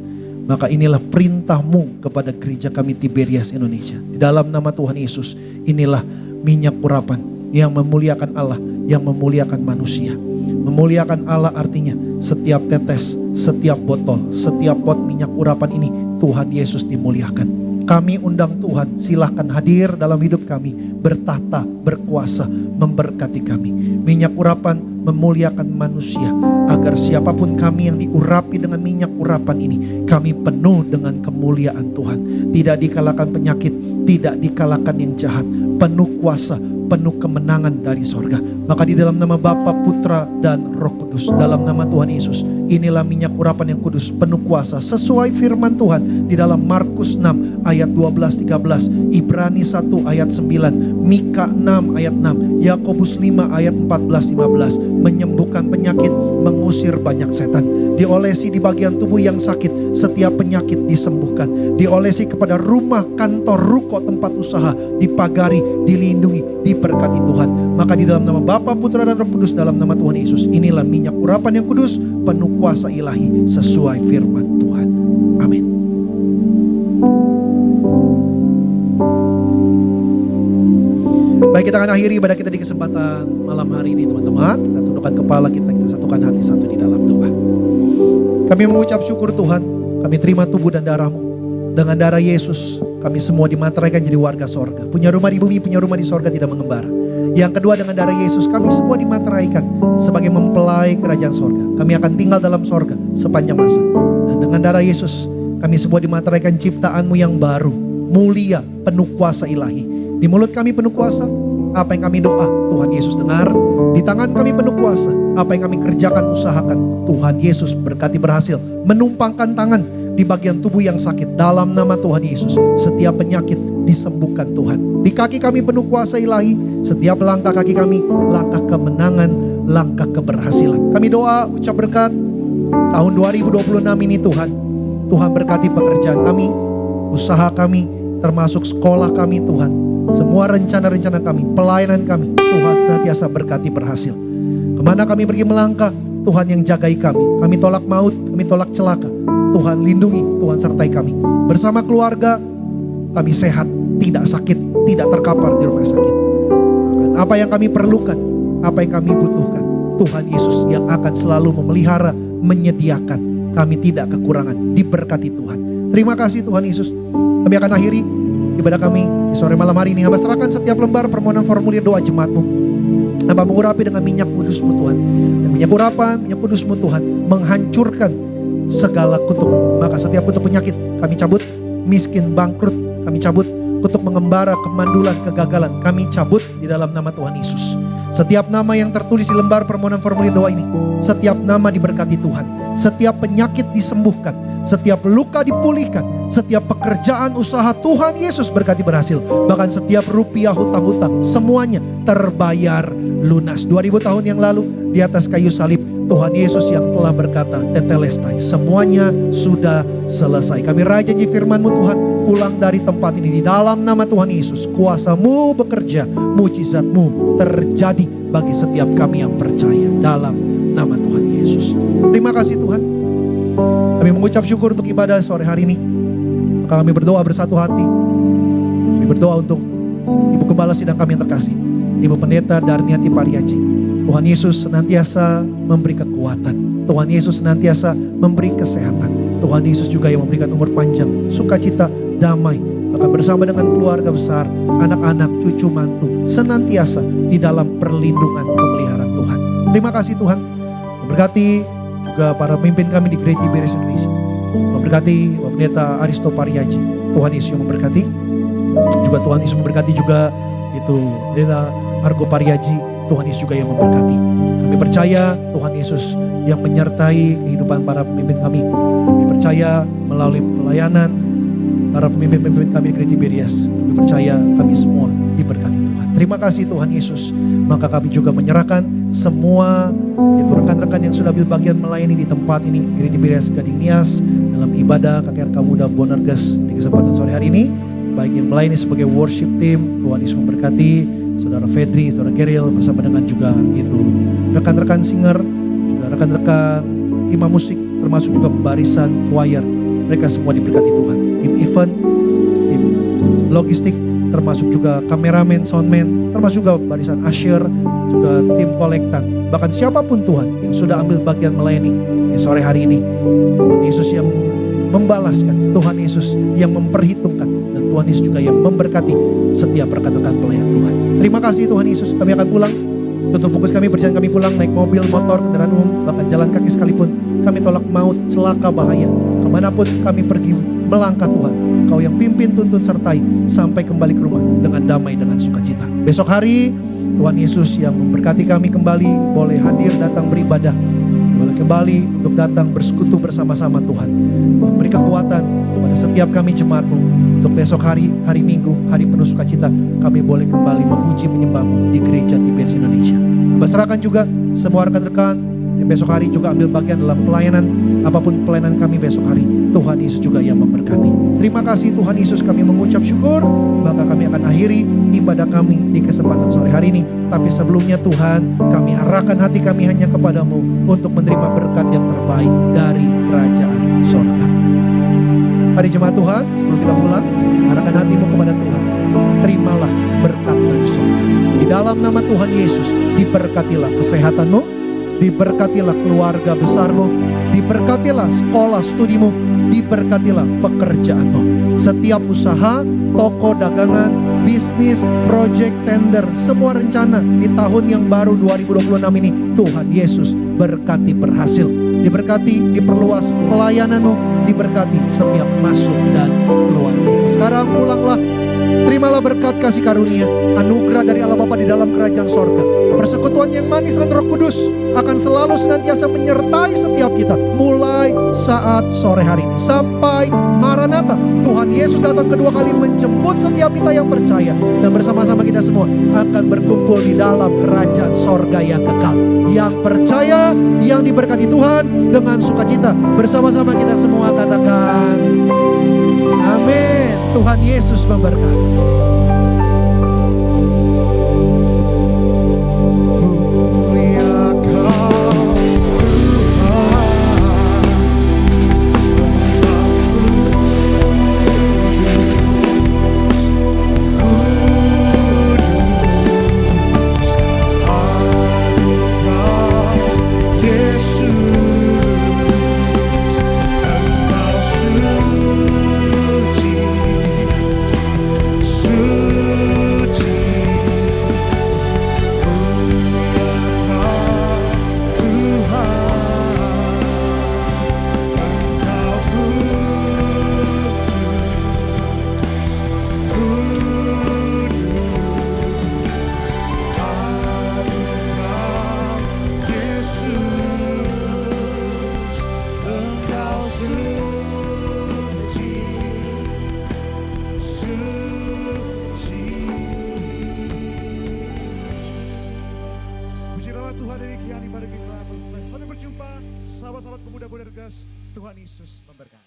Maka inilah perintah-Mu kepada gereja kami Tiberias Indonesia. Di dalam nama Tuhan Yesus, inilah minyak urapan yang memuliakan Allah, yang memuliakan manusia. Memuliakan Allah artinya setiap tetes, setiap botol, setiap pot minyak urapan ini Tuhan Yesus dimuliakan. Kami undang Tuhan, silahkan hadir dalam hidup kami, bertahta, berkuasa, memberkati kami. Minyak urapan memuliakan manusia, agar siapapun kami yang diurapi dengan minyak urapan ini, kami penuh dengan kemuliaan Tuhan. Tidak dikalahkan penyakit, tidak dikalahkan yang jahat, penuh kuasa, penuh kemenangan dari sorga. Maka di dalam nama Bapa, Putra, dan Roh Kudus, dalam nama Tuhan Yesus, inilah minyak urapan yang kudus, penuh kuasa, sesuai firman Tuhan di dalam Markus 6 ayat 12-13, Ibrani 1 ayat 9, Mika 6 ayat 6, Yakobus 5 ayat 14-15, menyembuhkan penyakit, mengusir banyak setan. Diolesi di bagian tubuh yang sakit, setiap penyakit disembuhkan. Diolesi kepada rumah, kantor, ruko, tempat usaha, dipagari, dilindungi, diberkati Tuhan. Maka di dalam nama Bapa, Putra, dan Roh Kudus, dalam nama Tuhan Yesus, inilah minyak urapan yang kudus, penuh kuasa ilahi sesuai firman Tuhan. Amin. Baik, kita akan akhiri ibadah kita di kesempatan malam hari ini teman-teman. Kita tundukkan kepala kita satukan hati satu di dalam doa. Kami mengucap syukur Tuhan, kami terima tubuh dan darah-Mu. Dengan darah Yesus, kami semua dimateraikan jadi warga sorga. Punya rumah di bumi, punya rumah di sorga, tidak mengembara. Yang kedua, dengan darah Yesus, kami semua dimateraikan sebagai mempelai kerajaan sorga. Kami akan tinggal dalam sorga sepanjang masa. Dan dengan darah Yesus, kami semua dimateraikan ciptaan-Mu yang baru, mulia, penuh kuasa ilahi. Di mulut kami penuh kuasa, apa yang kami doa, Tuhan Yesus dengar. Di tangan kami penuh kuasa, apa yang kami kerjakan, usahakan, Tuhan Yesus berkati berhasil. Menumpangkan tangan di bagian tubuh yang sakit, dalam nama Tuhan Yesus, setiap penyakit disembuhkan Tuhan. Di kaki kami penuh kuasa ilahi, setiap langkah kaki kami, langkah kemenangan, langkah keberhasilan. Kami doa, ucap berkat, tahun 2026 ini Tuhan berkati pekerjaan kami, usaha kami, termasuk sekolah kami Tuhan. Semua rencana-rencana kami, pelayanan kami, Tuhan senantiasa berkati berhasil. Kemana kami pergi melangkah, Tuhan yang jagai kami. Kami tolak maut, kami tolak celaka. Tuhan lindungi, Tuhan sertai kami. Bersama keluarga, kami sehat, tidak sakit, tidak terkapar di rumah sakit. Akan apa yang kami perlukan, apa yang kami butuhkan, Tuhan Yesus yang akan selalu memelihara, menyediakan. Kami tidak kekurangan, diberkati Tuhan. Terima kasih Tuhan Yesus. Kami akan akhiri ibadah kami di sore malam hari ini. Hamba serahkan setiap lembar permohonan formulir doa jemaatmu. Hamba mengurapi dengan minyak kudus-Mu Tuhan. Dan minyak urapan, minyak kudus-Mu Tuhan menghancurkan segala kutuk. Maka setiap kutuk penyakit kami cabut, miskin, bangkrut kami cabut, kutuk mengembara, kemandulan, kegagalan kami cabut di dalam nama Tuhan Yesus. Setiap nama yang tertulis di lembar permohonan formulir doa ini, setiap nama diberkati Tuhan. Setiap penyakit disembuhkan, setiap luka dipulihkan, setiap pekerjaan usaha Tuhan Yesus berkati berhasil. Bahkan setiap rupiah hutang-hutang semuanya terbayar lunas. 2000 tahun yang lalu di atas kayu salib, Tuhan Yesus yang telah berkata, tetelestai, semuanya sudah selesai. Kami rajaji firman-Mu Tuhan, pulang dari tempat ini di dalam nama Tuhan Yesus. Kuasa-Mu bekerja, mujizat-Mu terjadi bagi setiap kami yang percaya dalam nama Tuhan Yesus. Terima kasih Tuhan. Kami mengucap syukur untuk ibadah sore hari ini. Maka kami berdoa bersatu hati. Kami berdoa untuk Ibu Gembala Sidang kami yang terkasih, Ibu Pendeta Darniati Pariaji. Tuhan Yesus senantiasa memberi kekuatan. Tuhan Yesus senantiasa memberi kesehatan. Tuhan Yesus juga yang memberikan umur panjang, sukacita, damai. Bahkan bersama dengan keluarga besar, anak-anak, cucu, mantu, senantiasa di dalam perlindungan pemeliharaan Tuhan. Terima kasih Tuhan. Memberkati juga para pemimpin kami di Gereja Tiberias Indonesia. Memberkati Bapak Pendeta Aristo Pariaji. Tuhan Yesus yang memberkati. Juga Tuhan Yesus memberkati juga itu Pendeta Argo Pariaji. Tuhan Yesus juga yang memberkati. Kami percaya Tuhan Yesus yang menyertai kehidupan para pemimpin kami. Kami percaya melalui pelayanan para pemimpin-pemimpin kami di Gereja Tiberias. Kami percaya kami semua diberkati Tuhan. Terima kasih Tuhan Yesus. Maka kami juga menyerahkan semua itu rekan-rekan yang sudah ambil bagian melayani di tempat ini, Gereja Tiberias Gading Nias, dalam ibadah KKRK Muda Bonerges di kesempatan sore hari ini. Baik yang melayani sebagai worship team, Tuhan Yesus memberkati. Saudara Fedri, Saudara Geril bersama dengan juga itu rekan-rekan singer, juga rekan-rekan imam musik, termasuk juga barisan choir. Mereka semua diberkati Tuhan. Tim event, tim logistik, termasuk juga kameramen, soundman, termasuk juga barisan usher, juga tim kolektan. Bahkan siapapun Tuhan yang sudah ambil bagian melayani di sore hari ini, Tuhan Yesus yang membalaskan, Tuhan Yesus yang memperhitungkan, dan Tuhan Yesus juga yang memberkati setiap rekan-rekan pelayan Tuhan. Terima kasih Tuhan Yesus. Kami akan pulang. Tutup fokus kami, perjalanan kami pulang naik mobil, motor, kendaraan umum, bahkan jalan kaki sekalipun. Kami tolak maut, celaka, bahaya. Kemanapun kami pergi melangkah Tuhan, Kau yang pimpin, tuntun, sertai sampai kembali ke rumah dengan damai, dengan sukacita. Besok hari Tuhan Yesus yang memberkati kami kembali, boleh hadir datang beribadah, boleh kembali untuk datang bersekutu bersama-sama Tuhan. Memberi kekuatan pada setiap kami jemaat-Mu untuk besok hari, hari Minggu, hari penuh sukacita, kami boleh kembali memuji menyembah-Mu di Gereja Tiberias Indonesia. Hamba serahkan juga semua rekan-rekan yang besok hari juga ambil bagian dalam pelayanan, apapun pelayanan kami besok hari, Tuhan Yesus juga yang memberkati. Terima kasih Tuhan Yesus, kami mengucap syukur. Maka kami akan akhiri ibadah kami di kesempatan sore hari ini. Tapi sebelumnya Tuhan, kami arahkan hati kami hanya kepadamu untuk menerima berkat yang terbaik dari kerajaan sorga. Hari jemaat Tuhan, sebelum kita pulang, arahkan hatimu kepada Tuhan. Terimalah berkat dari sorga. Di dalam nama Tuhan Yesus, diberkatilah kesehatanmu, diberkatilah keluarga besarmu, diberkatilah sekolah studimu, diberkatilah pekerjaanmu. Setiap usaha, toko dagangan, bisnis, project, tender, semua rencana di tahun yang baru 2026 ini, Tuhan Yesus berkati berhasil. Diberkati, diperluas pelayananmu, diberkati setiap masuk dan keluar. Sekarang pulanglah, terimalah berkat kasih karunia, anugerah dari Allah Bapa di dalam kerajaan sorga. Persekutuan yang manis dan Roh Kudus akan selalu senantiasa menyertai setiap kita, mulai saat sore hari ini sampai Maranatha. Tuhan Yesus datang kedua kali menjemput setiap kita yang percaya, dan bersama-sama kita semua akan berkumpul di dalam kerajaan sorga yang kekal. Yang percaya, yang diberkati Tuhan dengan sukacita, bersama-sama kita semua katakan amin. Tuhan Yesus memberkati. Puji nama Tuhan demikian ibadah kita selesai. Sampai berjumpa sahabat-sahabat pemuda Bonergas. Tuhan Yesus memberkati.